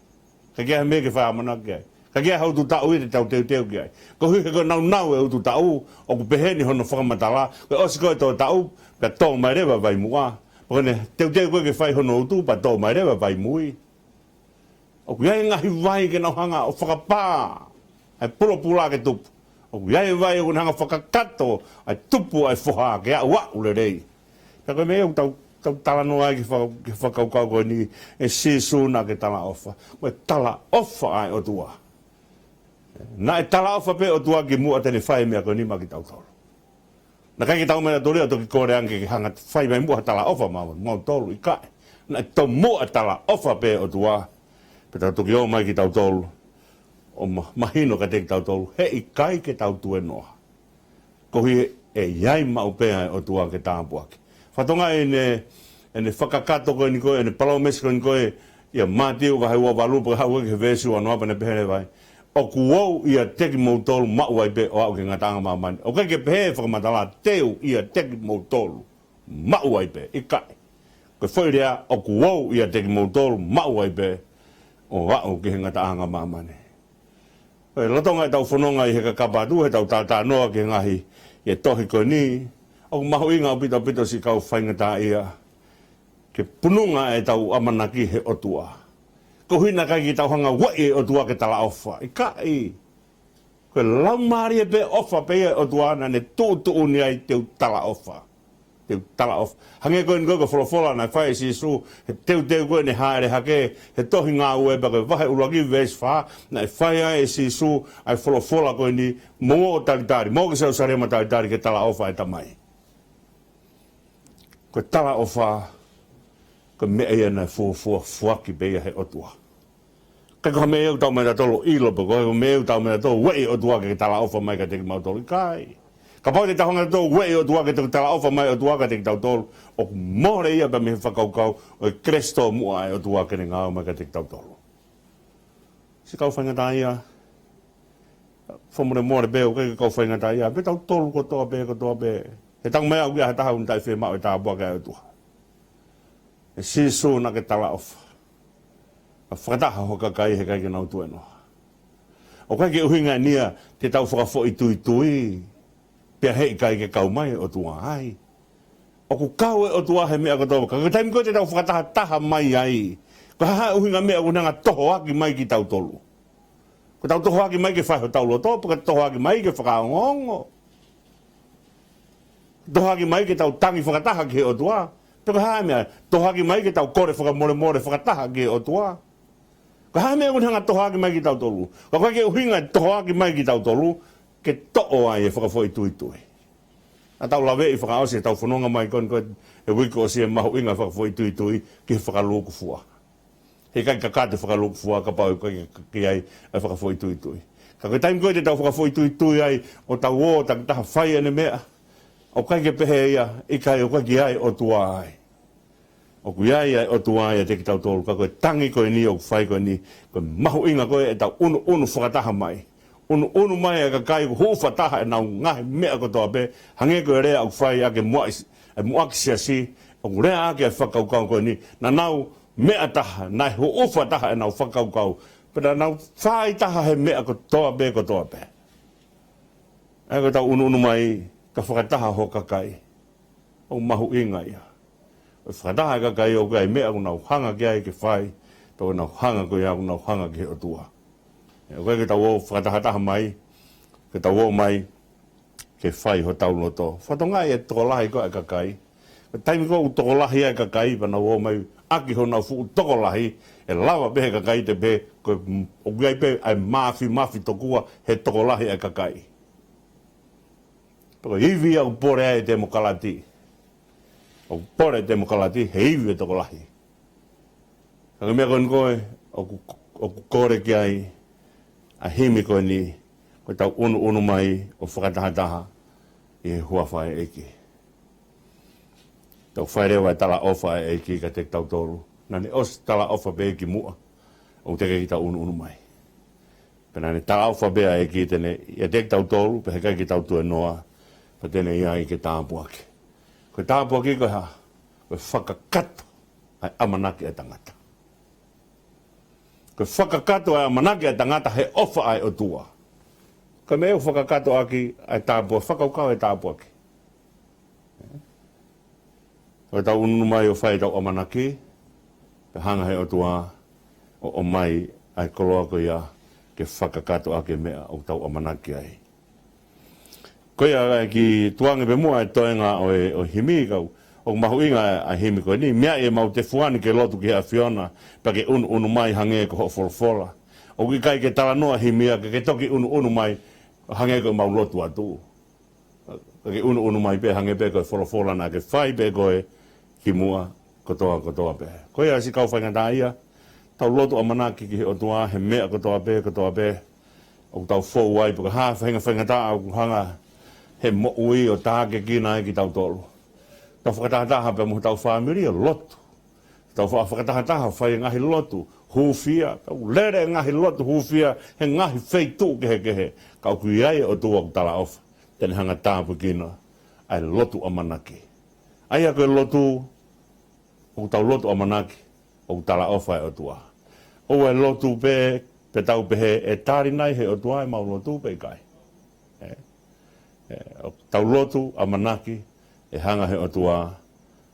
kai kaha mea ke whaamana ki ai ka kia hau tu tau i te tau teu ki ai. Ko hui ko nau e u tu tau, o ku peheni hono whakamatala, ko osi koe tō tau, ka tō mai rewa vai mua. Ko ne teu koe ke whai hono utu, pa tō mai rewa vai mui. O ku iai ngahi vai ke nau hanga o whakapā, ai pula ke tupu. O ku iai vai o hanga whakakato, ai tupu ai whoha, ke a ua ule rei. Ka koe mea u tau tala noa ki whakaukau koe ni e sisuna ke tala ofa. Koe tala ofa ai o tua. Na e tala ofa pe o tua ki mua tene whai mea koe ni ma ki tau tolu. Na kai ki tau mea tori o toki kore anke ki hanga whai mea mua tala ofa mau tolu i kai. Na e tau mua tala ofa pe o tua. Pe tau toki o mai ki tau tolu. O mahino ka teki tau tolu. He i kai ke tau tue noa. Kohi e iai mau pea o tua ke tāpuake. Whatonga e ne whakakato koe ni koe, e ne palomesi koe ni koe. Ia mātiu ka hau a walupa ka hau ke vesu anua pa ne pehere vai. O kuou ia teki mautolu mau ai pe o au ke ngatanga mamani. O kai ke pehe whakamatala teu ia teki mautolu mau ai pe, i kai. Koe whairea o kuou ia teki mautolu mau ai pe o au ke ngatanga mamani. Koe latonga e tau whanonga i he kakapatu, he tau tātā noa ke ngahi i tohi koe ni. O mahu inga o pito si kau whaingata ia. Ke pununga e tau amanaki he otua. Ko hina kai ki tau hanga wai o tua ke tala ofa. I kai. Koe laumari e pe ofa pe e o tua na ne tūtu uni ai teu tala ofa. Teu tala ofa. Hange koe ni koe ko wholofola na whai si su. He teu koe ne haere hake. He tohi ngā ue pa koe wahe uraki vees wha. Na e whai ai si su. Ai wholofola koe ni mo o talitari. Mo ke sau sarema talitari ke tala ofa e tamai. ko tala o wha, ko me e ana fuaki bea he otua. Ka ko me eu tau mea tolo ilo, ko me eu tau mea tolo wei otua ke tala o wha mai ka teki mau tolo kai. Ka pau te tahonga tolo wei otua ke teki tala o wha mai otua ka teki tau tolo, o more ia pa me whakaukau, o kresto mua e otua ke ngau mai ka teki tau tolo. Si kau whainga ia, whamure more beo ke kau whainga ia, be tau tolo ko toa be. He tau mea uia he taha untai whi mau e tā bua ke otua. E sisu na ke tala ofa. Ka whakataha hoka kai he kai ke nau tue noa. O kai ke uhinga nia te tau whakafo i tui. Pea hei kai ke kau mai o tua ai. O ku kau e o tua he mea katoa. Ka taimi koe te tau whakataha taha mai ai. Ka haha uhinga mea unanga toho aki mai ki tau tolu. Ko tau toho aki mai ke whaiho tau loto. Ka toho aki mai ke whakaongongo. Toho aki mai ke tau tangi whakataha ki o tua. Peka haha mea, tohaki mai ke tau kore whakamore whakataha ke o tua. Ka haha mea unhanga tohaki mai ki tau tolu. Ka koe ke uhinga tohaki mai ki tau tolu, ke to'o ai e whakafoi tui. A tau lawe i whakaose, tau whanonga mai kon koe e wiko o sia mahu inga whakafoi tui, ki whakaluku fua. He kai kakate whakaluku fua, ka pau ki ai e whakafoi tui. Ka koe taim koe te tau whakafoi tui ai, o tau o, tak taha whai ane mea. O kai ke pehe ia, i kai o kai ki ai o tua ai. O kui ai o tua ai a te ki tau tolu, ka koe tangi koe ni o whai koe ni, koe mahu inga koe e tau unu whakataha mai. Unu mai a ka kai ko hufataha e nau ngahi mea ko toa pe, hange koe rea o whai ake muaki siasi, o rea ake e whakaukau koe ni, na nau mea taha, nai hufataha e nau whakaukau, pera nau whai taha he mea ko toa pe. E koe tau unu mai, ka whakataha ho kakai. O mahu inga ia. O whakataha kakai o kai mea unau hanga ki ai ke whai. Tau unau hanga ko ia unau hanga ki o tua. O kai ke tau o whakataha mai. Ke tau o mai. Ke whai ho tau loto. Whatonga e tokolahi ko ai kakai. Ke taimi ko u tokolahi ai kakai. Pana o mai aki ho nau fu tokolahi. E lawa pehe kakai te pe. O kai pe ai mafi tokua he tokolahi ai kakai. Pako hivi au pore ai te mokalati. O pore te mokalati, he hivi e toko lahi. Kaka mea koe koe, o ku kore ki ai, a himi koe ni, koe tau unu mai, o whakataha i he huawhai eki. Tau whairewa e tala ofa e eki ka te tau toru. Nani os tala ofa be eki mua, o te kei tau unu mai. Pena ne tala ofa bea eki tene, ia te tau toru, pe he kai ki tau tue noa, pa tēnei ia i ke tāpuaki. Koe tāpuaki koe ha, koe whakakato ai amanaki e tangata. Koe whakakato ai amanaki e tangata he ofa ai o tua. Koe meo whakakato aki ai tāpuaki, whakaukau ai tāpuaki. Koe tau unu mai o whai tau amanaki, pe hanga he o tua, o mai ai koloa ko ia ke whakakato aki mea o tau amanaki ai. Koe a ki tuange pe mua e toenga o himi kau, o mahu inga a himi koe ni, mea e mau te fuani ke lotu ki a Fiona, pa ke unu mai hange ko ho folfola. O ki kai ke tala noa himi a ke toki unu mai hange ko mau lotu atu. Ke unu mai pe hange pe koe folfola na ke whai pe koe ki mua kotoa pe. Koe a si kau whainga tā ia, tau lotu a manaki ki o tua he mea kotoa pe, o tau fōu ai, puka haa whainga tā au hanga, he mo ui o tāke kina e ki tau tolu. Tau whakatahataha pe mo tau whaamiri o lotu. Tau whakatahataha whai ngahi lotu, hūwhia. Tau lere ngahi lotu hūwhia, he ngahi wheitu kehe. Kau kui ai o tua o tala ofa. Tene hanga tāpu kina, ai lotu amanaki. Ai a koe lotu, o tau lotu amanaki, o tala ofa e o tua. O e lotu pe tau pehe e tāri nai he o tua e mau lotu pe kai. Tau lotu a manaki e hanga he o tua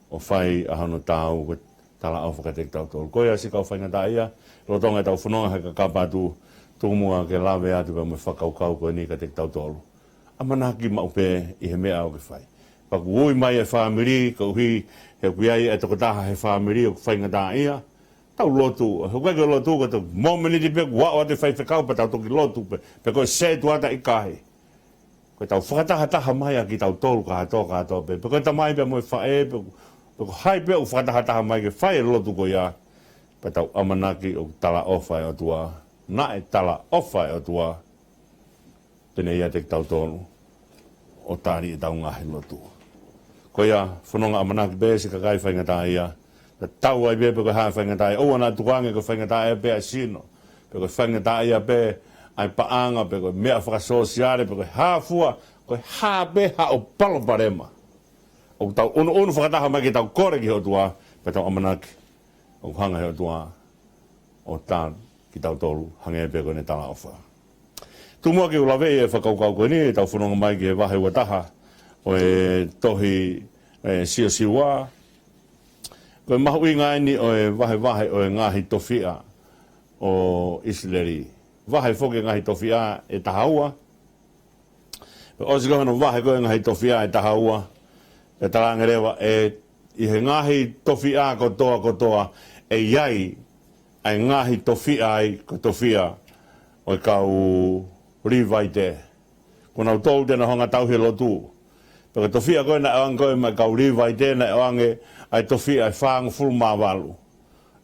o whai a hano tāu ko tala au whakatek tau tolu. Koe a si kau whainga tā ia, rotonga e tau whanonga heka kapatu tūmua ke lawe atu ka me whakaukau koe ni ka tek tau tolu. A manaki maupe i he mea au ke whai. Paku ui mai e whaamiri, ka uhi he kuiai e toko taha he whaamiri o whainga tā ia, tau lotu, he kuai ke lotu ka tau momeniti pe kua o te whai whakau pa tau toki lotu pe koe se tuata i kahe. Koe tau whakataha mai a ki tau tolu ka hatoa pe. Pe koe ta mai pe moe whae, pe Peko hai pe o whakatahataha mai ke whai lotu ko ia. Pa tau amanaki o tala ofa o tua. Na e tala ofa o tua. Tene ia te tau tonu. O tari e tau ngahi lotu. Ko ia, whanonga amanaki be se kakai whaingata ia. Ta tau ai be peko hai whaingata ia. O ana tukange ko whaingata ia be a sino. Peko whaingata ia be ai paanga peko mea whakasosiare peko hafua. Ko ha be ha o palo parema. O tau unu whakataha mai ki tau kore ki ho tua. Pe tau amanaki. O hanga he o tua. O tā ki tau tolu. Hange e peko ne tala ofa. Tumua ki ulawe e whakaukau koe ni, tau whanonga mai ki e wahe ua taha, o e tohi sia siwa. Koe mahu i ngai ni o e wahe o e ngahi tofia o Isileri. Wahe whoke ngahi tofia e tahaua. O si kohano wahe koe ngahi tofia e tahaua. E tarangerewa e i he ngahi tofia kotoa e iai ai ngahi tofia ai kotofia o e kau rivaite. Kona utou tena honga tauhi lotu. Paka tofia koe na ewan koe mai kau rivaite na ewange ai tofia ai whaangu fulma walu.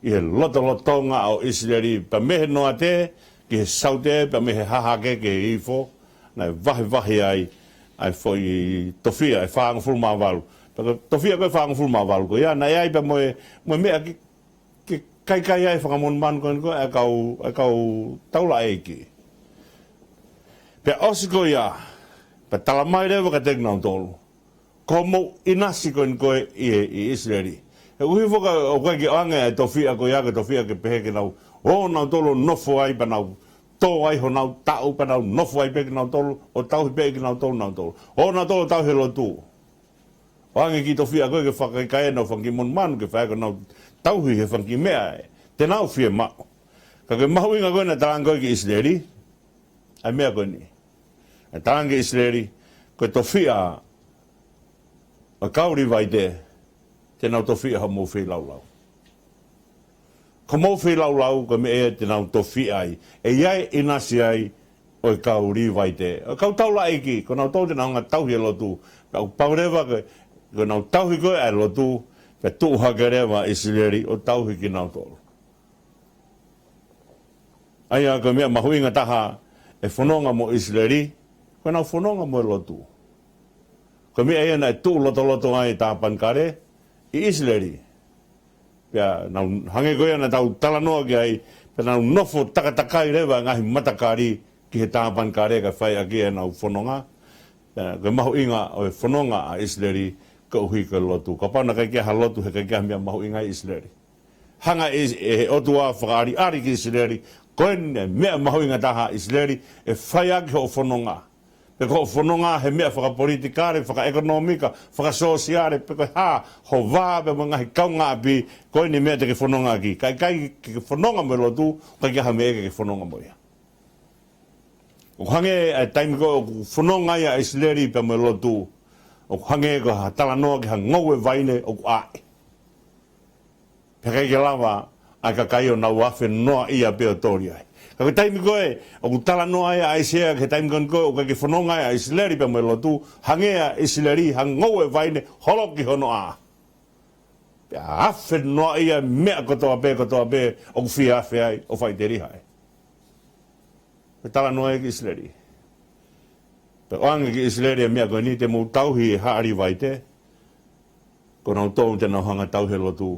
I he lotonga o Isileri. Pa mehe noa te, ki he saute, pa mehe hahake ke ifo. Na vahe ai foi tofia ai whaangu fulma walu. Paka tofia koe whaangu fulma walu. Ko ia na iai pa moe mea ki kai ai whakamon man koe a kau taula eiki. Pe osiko ia, pa talamai rewa ka teknau tolu. Ko mo inasi koe i Isileri. E uhi whoka o koe ki oange e tofia ko ia ka tofia ke pehe ke nau. O nau tolu nofo ai pa nau. Tō ai ho nau tau pa nau nofo ai pehe nau tolu. O tauhi pehe ke nau tolu. O nau tolu tauhi lotu. Oange ki tofia koe ke whakaikai nau whanki mon manu ke whaeka nau tauhi he whanki mea e. Te nau whie mao. Ka ke mahu inga koe na talang koe ki Isileri. Ai mea koe ni. E tarangi Isileri, koe tofia a kauri vai te nau tofia ha mōwhi laulau. Ko mōwhi laulau, ko me ea te nau tofia ai. E iai inasi ai o e kauri vai te. O kau taula eiki, ko nau tau te nau ngā tauhi e lotu. Kau paurewa ko nau tauhi koe ai lotu, pe tuuha ke rewa Isileri o tauhi ki nau tolu. Aia ko mea mahuinga taha e whanonga mo Isileri, ko nau whanonga mo e lotu. Ko mea ea na e tū loto ai tā pankare i Isileri. Pea nau hange koe ana tau talanoa ki ai, pea nau nofo takatakai rewa ngahi matakari ki he tā pankare ka whai aki e nau whanonga. Ko mahu inga o e whanonga a Isileri ka uhi ka lotu. Ka pauna kai kia ha lotu he kai kia mea mahu inga i Isileri. Hanga e otua whakaari ari ki Isileri, koe mea mahu inga taha Isileri e whai aki ho whanonga. Pe ko whanonga he mea whakapolitikare, whakaekonomika, whakasosiare, pe koe ho wā pe mga hi kaunga api, koe ni mea te ke whanonga ki. Kai ke whanonga me lotu, kai kia ha mea ke whanonga mo ia. O hange e taimi koe o whanonga ia Isileri pe me lotu, o hange ko ha talanoa ki ha ngoue vaine o ai. Pe kai ke lava, ai ka kai o nau afe noa ia pe o tori ai. Ka ke taimi koe, o ku tala noa ia aisea, ke taimi koe, o ke whanonga ia Isileri pe me lotu, hangea Isileri, hangoe vaine, holoki hono a. Pea afe noa ia mea kotoa pe, o ku fia afe ai, o whai te riha ai. Ke tala noa ia ki Isileri. Pe oange ki Isileri mea koe ni te mou tauhi e haari vai te, ko nau tōu te nau hanga tauhi lotu,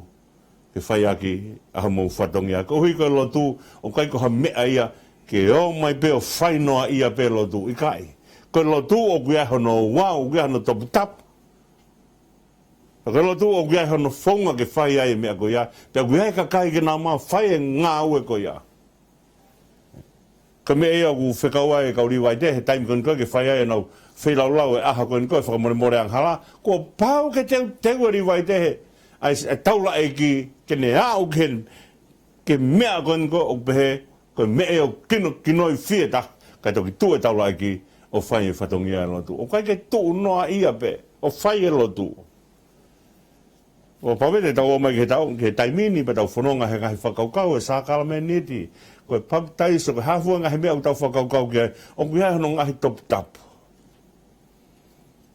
ke whai aki aha mou whatongi a. Ko hui koe lotu, o kai ko ha mea ia, ke o mai pe o whai noa ia pe lotu, i kai. Koe lotu o kui ahono wau, o kui ahono topu tapu. Koe lotu o kui ahono whaunga ke whai ai mea ko ia, pe kui ai ka kai ke nā maa whai e ngā ue ko ia. Ka mea ia ku whekau ai e kauri wai te, he taimi koe ke whai ai e nau whelaulau e aha koe koe whakamore anghala, ko pau ke teu eri wai te he, ai taula e ki ne au ke mea koe o pehe, koe mea o kinoi whieta, kai toki tu e taula e ki o whai e whatongi e lotu. O kai ke tu noa ia pe, o whai e lotu. O pawete tau o mai ke tau, ke taimini pa tau whanonga he ngahi whakaukau e sākala me niti. Koe pamtaiso, koe hafua ngahi mea o tau whakaukau ke, o kui hai hono ngahi topu tapu.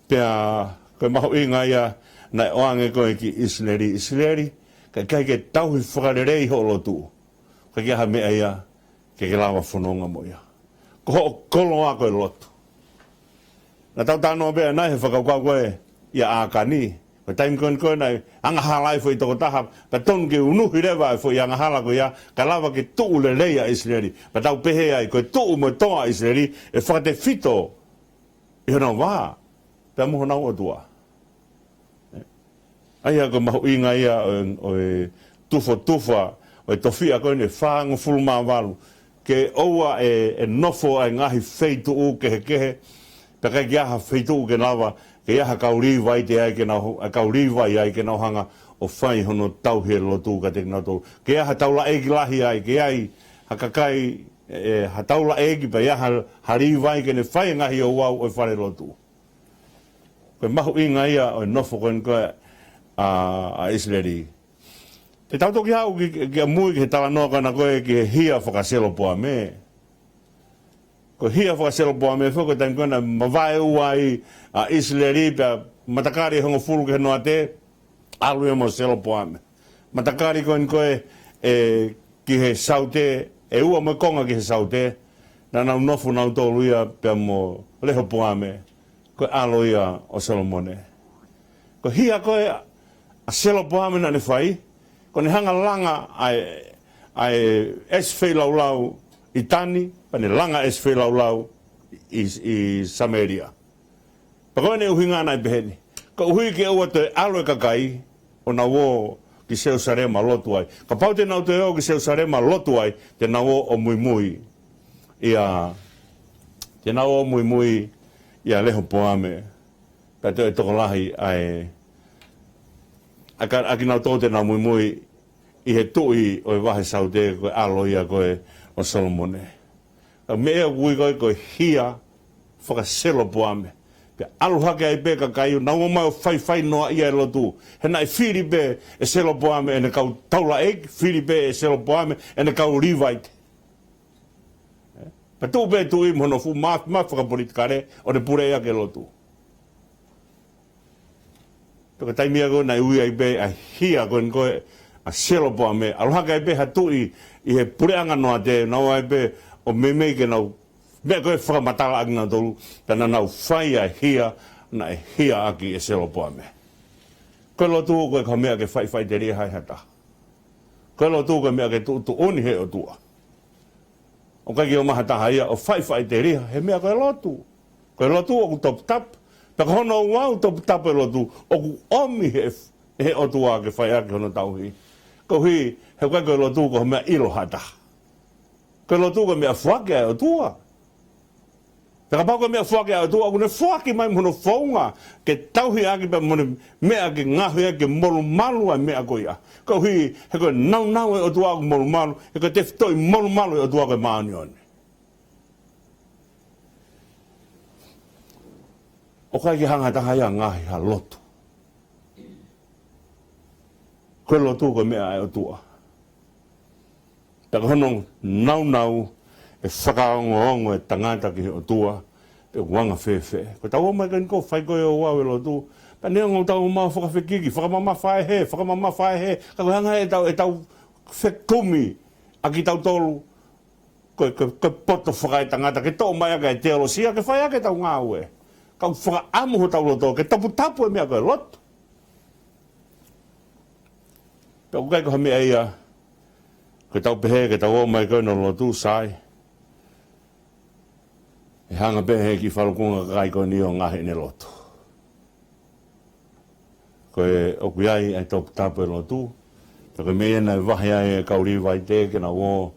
Pea, koe maho i ngai a, na oange koe ki Israeli, kai ke tau hi whakarerei ho lotu. Kai ke ha mea ia, ke lawa whanonga mo ia. Ko ho kolo a koe lotu. Na tau tānoa bea nai he whakaukau koe ia ākani. Ko taim koe nai, anga halai fo i toko taha, pa tonu ke unuhi rewa e fo i anga hala koe ia, ka lawa ke tuu le leia Israeli. Pa tau pehe ai, koe tuu mo toa Israeli, e whakate fito, i hona wā, pia moho nau o tua. Aia ko mahu inga ia o e tufa, o e tofia koe ne whaango fulma walu, ke oua e nofo ai ngahi feitu u kehe, pe kai ki aha feitu u ke nawa, ke aha kauriwai te ai ke nau, kauriwai ai ke nau hanga o whai hono tauhe lotu ka te kinato. Ke aha taula egi lahi ai, ke ai hakakai ha taula egi pa aha hariwai ke ne whai ngahi o wau o whare lotu. Koe mahu inga ia o e nofo koe a Israeli. Te tautoki hau ki a mui ki he tala noa kana koe ki he hia whakaselo poa me. Ko hia whakaselo poa me whako taim koe na mawai uai a Israeli pia matakari hongo fulu ki he noa te alu e mo selo poa me. Matakari koe ki he saute e ua mo konga ki he saute na nau nofu nau tolu ia pia mo leho poa me koe alo ia o Solomone. Ko hia koe a selo poa me na ne whai ko ne hanga langa ai eswei lau i tani, pa ne langa eswei lau i Samaria. Pa koe ne uhinga nai peheni. Ka uhi ke ua te alo e kakai, o na wo ki Jerusalema lotu ai. Ka pau te nau te o ki Jerusalema lotu ai, te na wo o mui te na wo o mui ia leho poame. Pa te toko lahi ai aki nau tō te nā mui i he tui o e wahe saute koe aloia koe o Solomone. Ka mea kui koe hia whakaselo poame. Pia aluhake ai pe kakai nau o mai o whai noa ia e lotu. Hena e whiri pe e selo poame e ne kau taula eg, whiri pe e selo poame e ne kau Levite. Pa tū pe tui mono fu whakapolitikare o ne pure ea ke lotu. Ka taimia koe nai ui ai pe a hia koe a selo poa me. Aluhaka ai pe hatui i he pureanga noa te nau ai pe o mei ke nau mea koe whakamatala aki ngā tolu tana nau whai a hia na e hia aki e selo poa me. Koe lotu koe ka mea ke whai te ria hai hata. Koe lotu koe mea ke tu oni he o tua. O kai ki o maha taha ia o whai te ria he mea koe lotu. Koe lotu o ku top tap. Paka hono wau top tap e lotu o ku omi he o tua ke whai aki hono tauhi. Ko hi he koe lotu ko mea ilo hata. Koe lotu koe mea whake o tua. Taka pau koe mea whake o tua, kune whake mai mono whaunga ke tauhi aki pa mone mea ke ngahu ke molu malu ai mea koe ia. Ko hi he koe nau e o tua ko molu malu, he koe te whitoi molu malu e o tua koe maani one. O kai ki hanga taha ia ngahi ha lotu. Koe lotu koe mea e o tua. Taka hono nau e whakaongo e tangata ki o tua, e wanga whewhe. Ko tau o mai kani ko whai koe o wau e lotu, pa nea ngau tau maa whakawhekiki, whakamama whae he, ka koe hanga e tau whekumi, a ki tau tolu, koe poto whakai tangata, ke tau mai aka e teolosia, ke whai ake tau ngā ue. Ka whakaamu ho tau loto, ke tapu e mea koe lotu. Pea kukai ko mea ia, ke tau pehe, ke tau o mai koe no lotu sai, e hanga pehe ki whalukunga kai koe ni o ngahi ne lotu. Koe oku iai ai tapu e lotu, koe mea nei wahi ai e kau riwai te, ke na wō,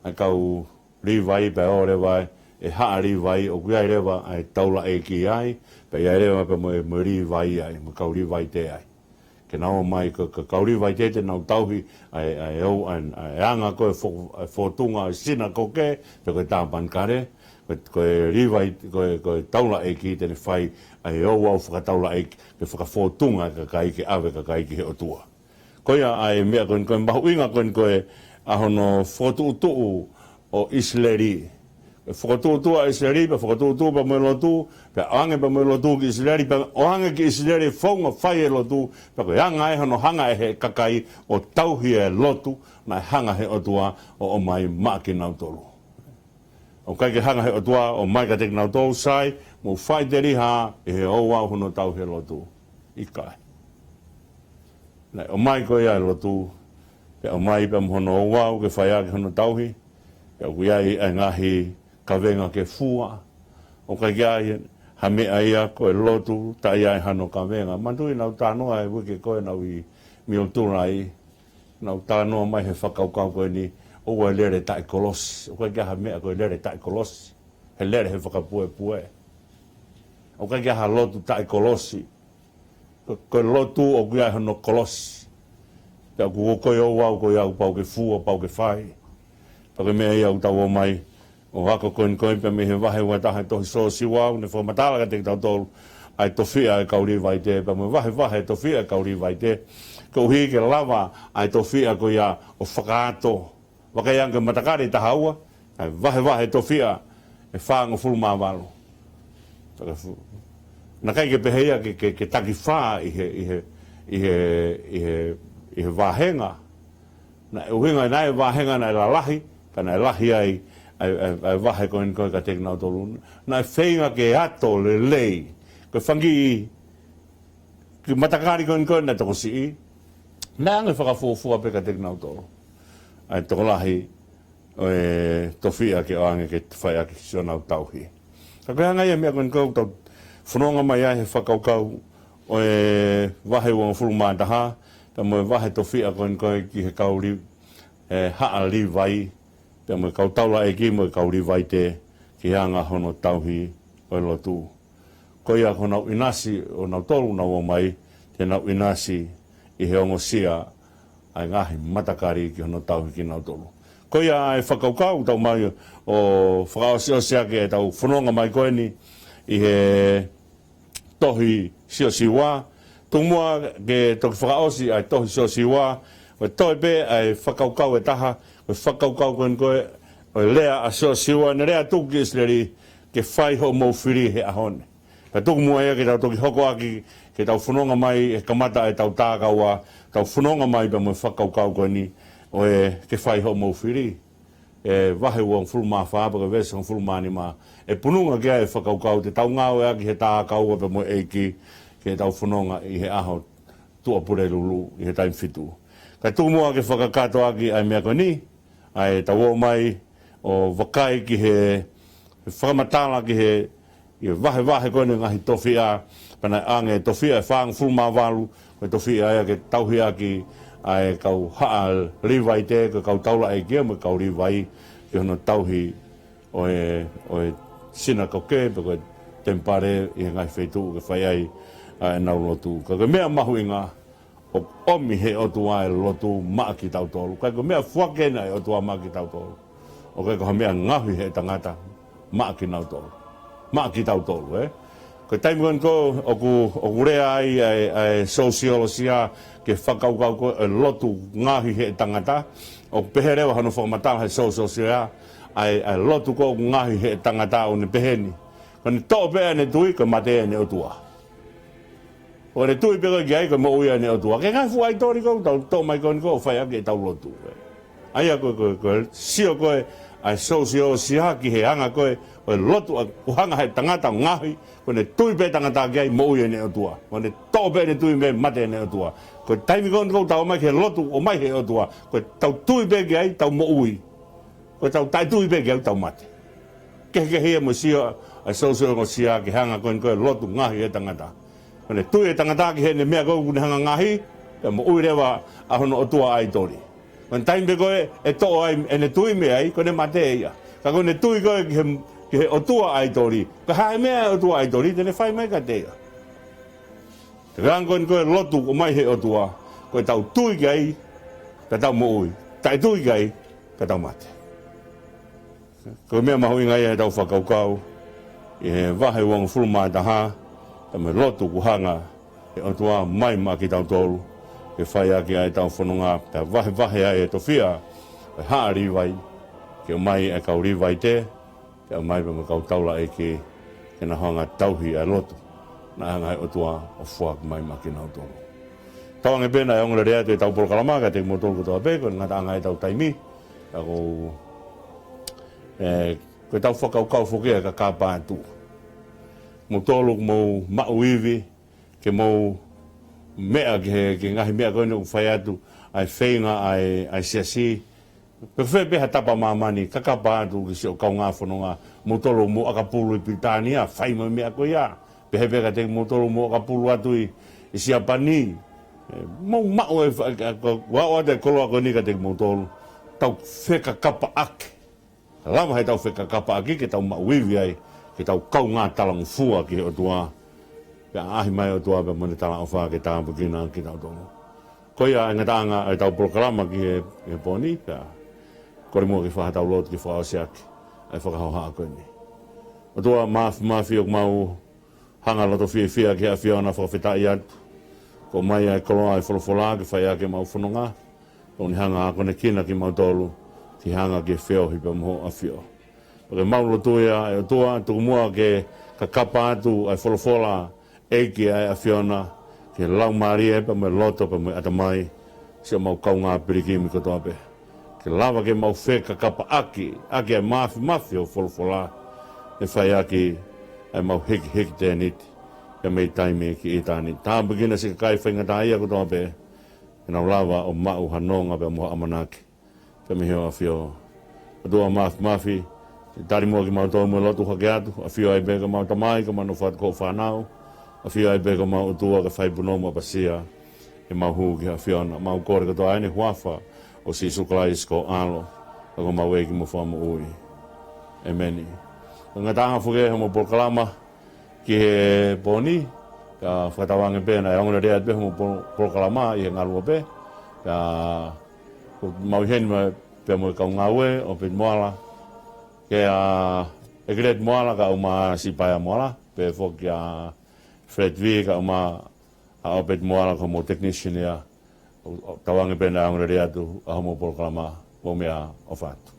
ai kau riwai pe o rewai, e haa riwai, oku iai rewa ai taula e ki ai, pe iai rewa pe mo riwai ai, mo kau riwai te ai. Ke nao mai ka kau riwai te nau tauhi, ai au, ai anga koe whotunga, ai sina koke, pe koe tāpan kare, koe riwai, koe taula e ki tene whai, ai au whakataula e ke whakawhotunga ka kai ke awe ka kai ke he o tua. Koia ai mea koe mahu inga koe ahono whotu o Israeli, whakatūtua Israeli, pa whakatūtua pa lotu, pa ange pa lotu ki Israeli, pa o ange ki Israeli whaunga whai e lotu, pa koe hanga e hono hanga e he kakai o tauhi e lotu, na hanga he otua o mai maa ki nautolu. O kai ke hanga he otua o mai ka tek nautolu sai, mo whai te riha e he oua hono tauhi e lotu. I kai. Nei, o mai koe ai lotu, pe o mai pa mhono oua ke whai ake hono tauhi, pe o kuiai ai ngahi ka venga ke fua, o kai ai ha mea ia koe lotu, ta ia hano ka venga. Mantui nau tānoa e wike koe nau i miotura i, nau tānoa mai he whakaukau koe ni, o e lere tai kolosi, o kai ha mea koe lere tai kolosi, he lere he whakapue pue. O kai ha lotu tai kolosi, koe lotu o kuiai hano kolosi, pe o koe o wau koe au pau ke fua, pau ke whai, pa koe mea ia u tau o mai, o hako koin pe me he wahe ua taha tohi so siwau, ne whamatala ka te ki tau tolu, ai tofia e kauri vai te, pa me wahe tofia e kauri vai te, ko hi ke lava ai tofia ko ia o whakaato, wakaianga matakari taha ua, ai wahe tofia e whaanga fulma walo. Na kai ke pehea ke taki whaa i he wahenga, na uhinga nai wahenga nai la lahi, ka nai lahi ai wahe koin ka tek nau tolu. Nai whainga ke ato le lei, ko whangi ki matakari koin na toko si i, nai ange whakafuafua pe ka tek nau tolu. Ai toko lahi tofia ke o ange ke whai ake sio nau tauhi. Ka koe hanga ia mea koin kau tau whanonga mai ai he whakaukau o wahe wanga furuma taha, ta mo wahe tofia koin ki he kauri haa li vai, pe mo kau taula e ki mo kauri vai te ki hanga hono tauhi o lotu. Ko ia ko nau inasi o nau tolu nau o mai, te nau inasi i he ongo sia ai ngahi matakari ki hono tauhi ki nau tolu. Ko ia ai whakaukau tau mai o whakaosio sia ke tau whanonga mai koe ni i he tohi sio siwa, tumua ke toki whakaosi ai tohi sio siwa, o toi pe ai whakaukau e taha, o whakaukau koe o lea a sio siwa, ne rea tuki Israeli ke whai ho maufiri he ahone. Ka tuku mua ea ke tau toki hoko aki, ke tau whanonga mai e kamata e tau tākaua, tau whanonga mai pa mo whakaukau koe ni, o ke whai ho maufiri. E wahe uang fulma whaapa ka vese ang fulma ni ma. E pununga kia e whakaukau te tau ngāo ea ki he tākaua pa mo eiki, ke tau whanonga i he aho tua pure lulu, i he taim fitu. Ka tuku mua ke whakakato aki ai mea koe ni, ai tau o mai o wakai ki he whakamatala ki he wahe koe ni ngahi tofia, pana ange tofia e whaang fulma walu, koe tofia ea ke tauhi aki ai kau haa riwai te, kau taula e kia mo kau riwai, ki hono tauhi o sina kau ke, pe koe tempare i ngai whaitu, ke whai ai nau lotu. Ka mea mahu inga, o omi he otua e lotu maa ki tau tolu. Ka mea whakena e otua maa ki tau tolu. O ka mea ngahui he tangata maa ki nau tolu. Maa ki tau tolu, Ko taimikoen ko, oku rea ai sociologia ke whakaukau ko e lotu ngahi he tangata. O peherewa hano whakamatala he sociologia ai lotu ko ngahi he tangata o ne peheni. Ko ne tō pēa ne tui, ko matea ne otua. O ne tui pēa ki ai, ko mo uia ne otua. Ke ngai fuai tori ko, tō mai koen ko, whai ake tau lotu. Aia koe, sio koe, ai sociologia ki he hanga koe, o lotu o hanga he tangata o ngahi, ko ne tui pe tangata ki ai mo uia ne otua. Ko ne tō pe ne tui me mate ne otua. Ko taimi kon kou tau mai ke lotu o mai he otua. Ko tau tui pe ki ai tau mo ui. Ko tau tai tui pe ki ai tau mate. Ke hea mo sio ai sociologia ki hanga koe lotu ngahi he tangata. Ko ne tui he tangata ki he ne mea kou ne hanga ngahi, ka mo ui rewa a hono otua ai tori. Ko ne taimi pe koe e tō ai e ne tui me ai, ko ne mate ia. Ka ko ne tui koe ki he otua ai tori. Ka hae mea otua ai tori, tene whai mai ka teia. Te rangon koe lotu o mai he otua, koe tau tui ki ai, ka tau mo ui. Tai tui ki ai, ka tau mate. Koe mea mahu inga ia e tau whakaukau, i he wahe wang fulma taha, ta me lotu ku hanga, e otua mai ma ki tau tolu, ke whai aki ai tau whanonga, ta wahe ai e tofia, e haa riwai, ke mai e kau riwai te, Ke mai pa mo kau taula e ke na hanga tauhi a loto. Na hanga o tua o fuak mai makina o tolo. Tawang e pena e ongla rea te tau Polokalama ka te motolo ko toa pe, ko ngata anga e tau taimi. Ako ko tau whakau whokea ka kāpā tu. Motolo mo mauiwi, ke mo mea ke ngahi mea koe no whai atu, ai whainga ai siasi. Pe whai peha tapa mamani, ka kāpā atu ki si o kau ngā whanonga, motolo mo akapulu i Britania, whai mo mea koe ia. Pehe peka te motolo mo akapulu atu i si apani. Mau mau e wao te koloa koe ni ka te motolo, tau wheka kapa ake. Lama hei tau wheka kapa ake ke tau mauiwi ai, ke tau kau ngā talang fua ki o tua. Pea ahi mai o tua pe mone talang o whaa ke tāmpu kina ki tau tono. Koia e ngatanga e tau Polokalama ki he poni, pea kore mua ki whahatau lotu ki whaoseaki, ai whakahoha a koe ni. O tua maafi o mau hanga loto fia ki a whiona whakawhetai atu. Ko mai ai koloa ai wholofola ki whai ake mau whanonga. Ko ni hanga a kone kina ki mau tolu, ki hanga ki whio hi pa moho a whio. Pake mau lotu ia e o tua, tuku mua ke ka kapa atu ai wholofola eiki ai a whiona, ke lau maria pa me loto pa me atamai, si o mau kau ngā piriki mi kotoa pe. Ke lava ke mau wheka kapa aki ai mafi o wholofola, e whai ake ai mau hiki tēniti. Ka mei taime ki e tāni. Tā begina si ka kai whainga tā ia kotoa pe, e nau lava o mau hanonga pe moha amanaki. Ka me heo a whio. A tua mafi, tari mua ki mau tō mua lotu hake atu, a whio ai beka mau tamai, ka manu whatu ko whanau, a whio ai beka mau utua ka whaipuno mua pasia, e mau hu ki a whiona. Mau kore katoa aine huafa, o si sukalai sko alo, ka ko mau eki mo whamu ui. Emeni. Nga tānga whuke he mo Polokalama, ki he poni, ka whakatawange pēna e ongona rea te mo Polokalama i he ngarua pē, ka mau heni mai pē mo i kau ngaue o pē moala, ke e Great Moala ka uma si paia moala, pē whoki a Fred V ka uma a o pē moala ka mo technician ia, tawange pēna e ongona rea tu a mo Polokalama mo mea o whatu.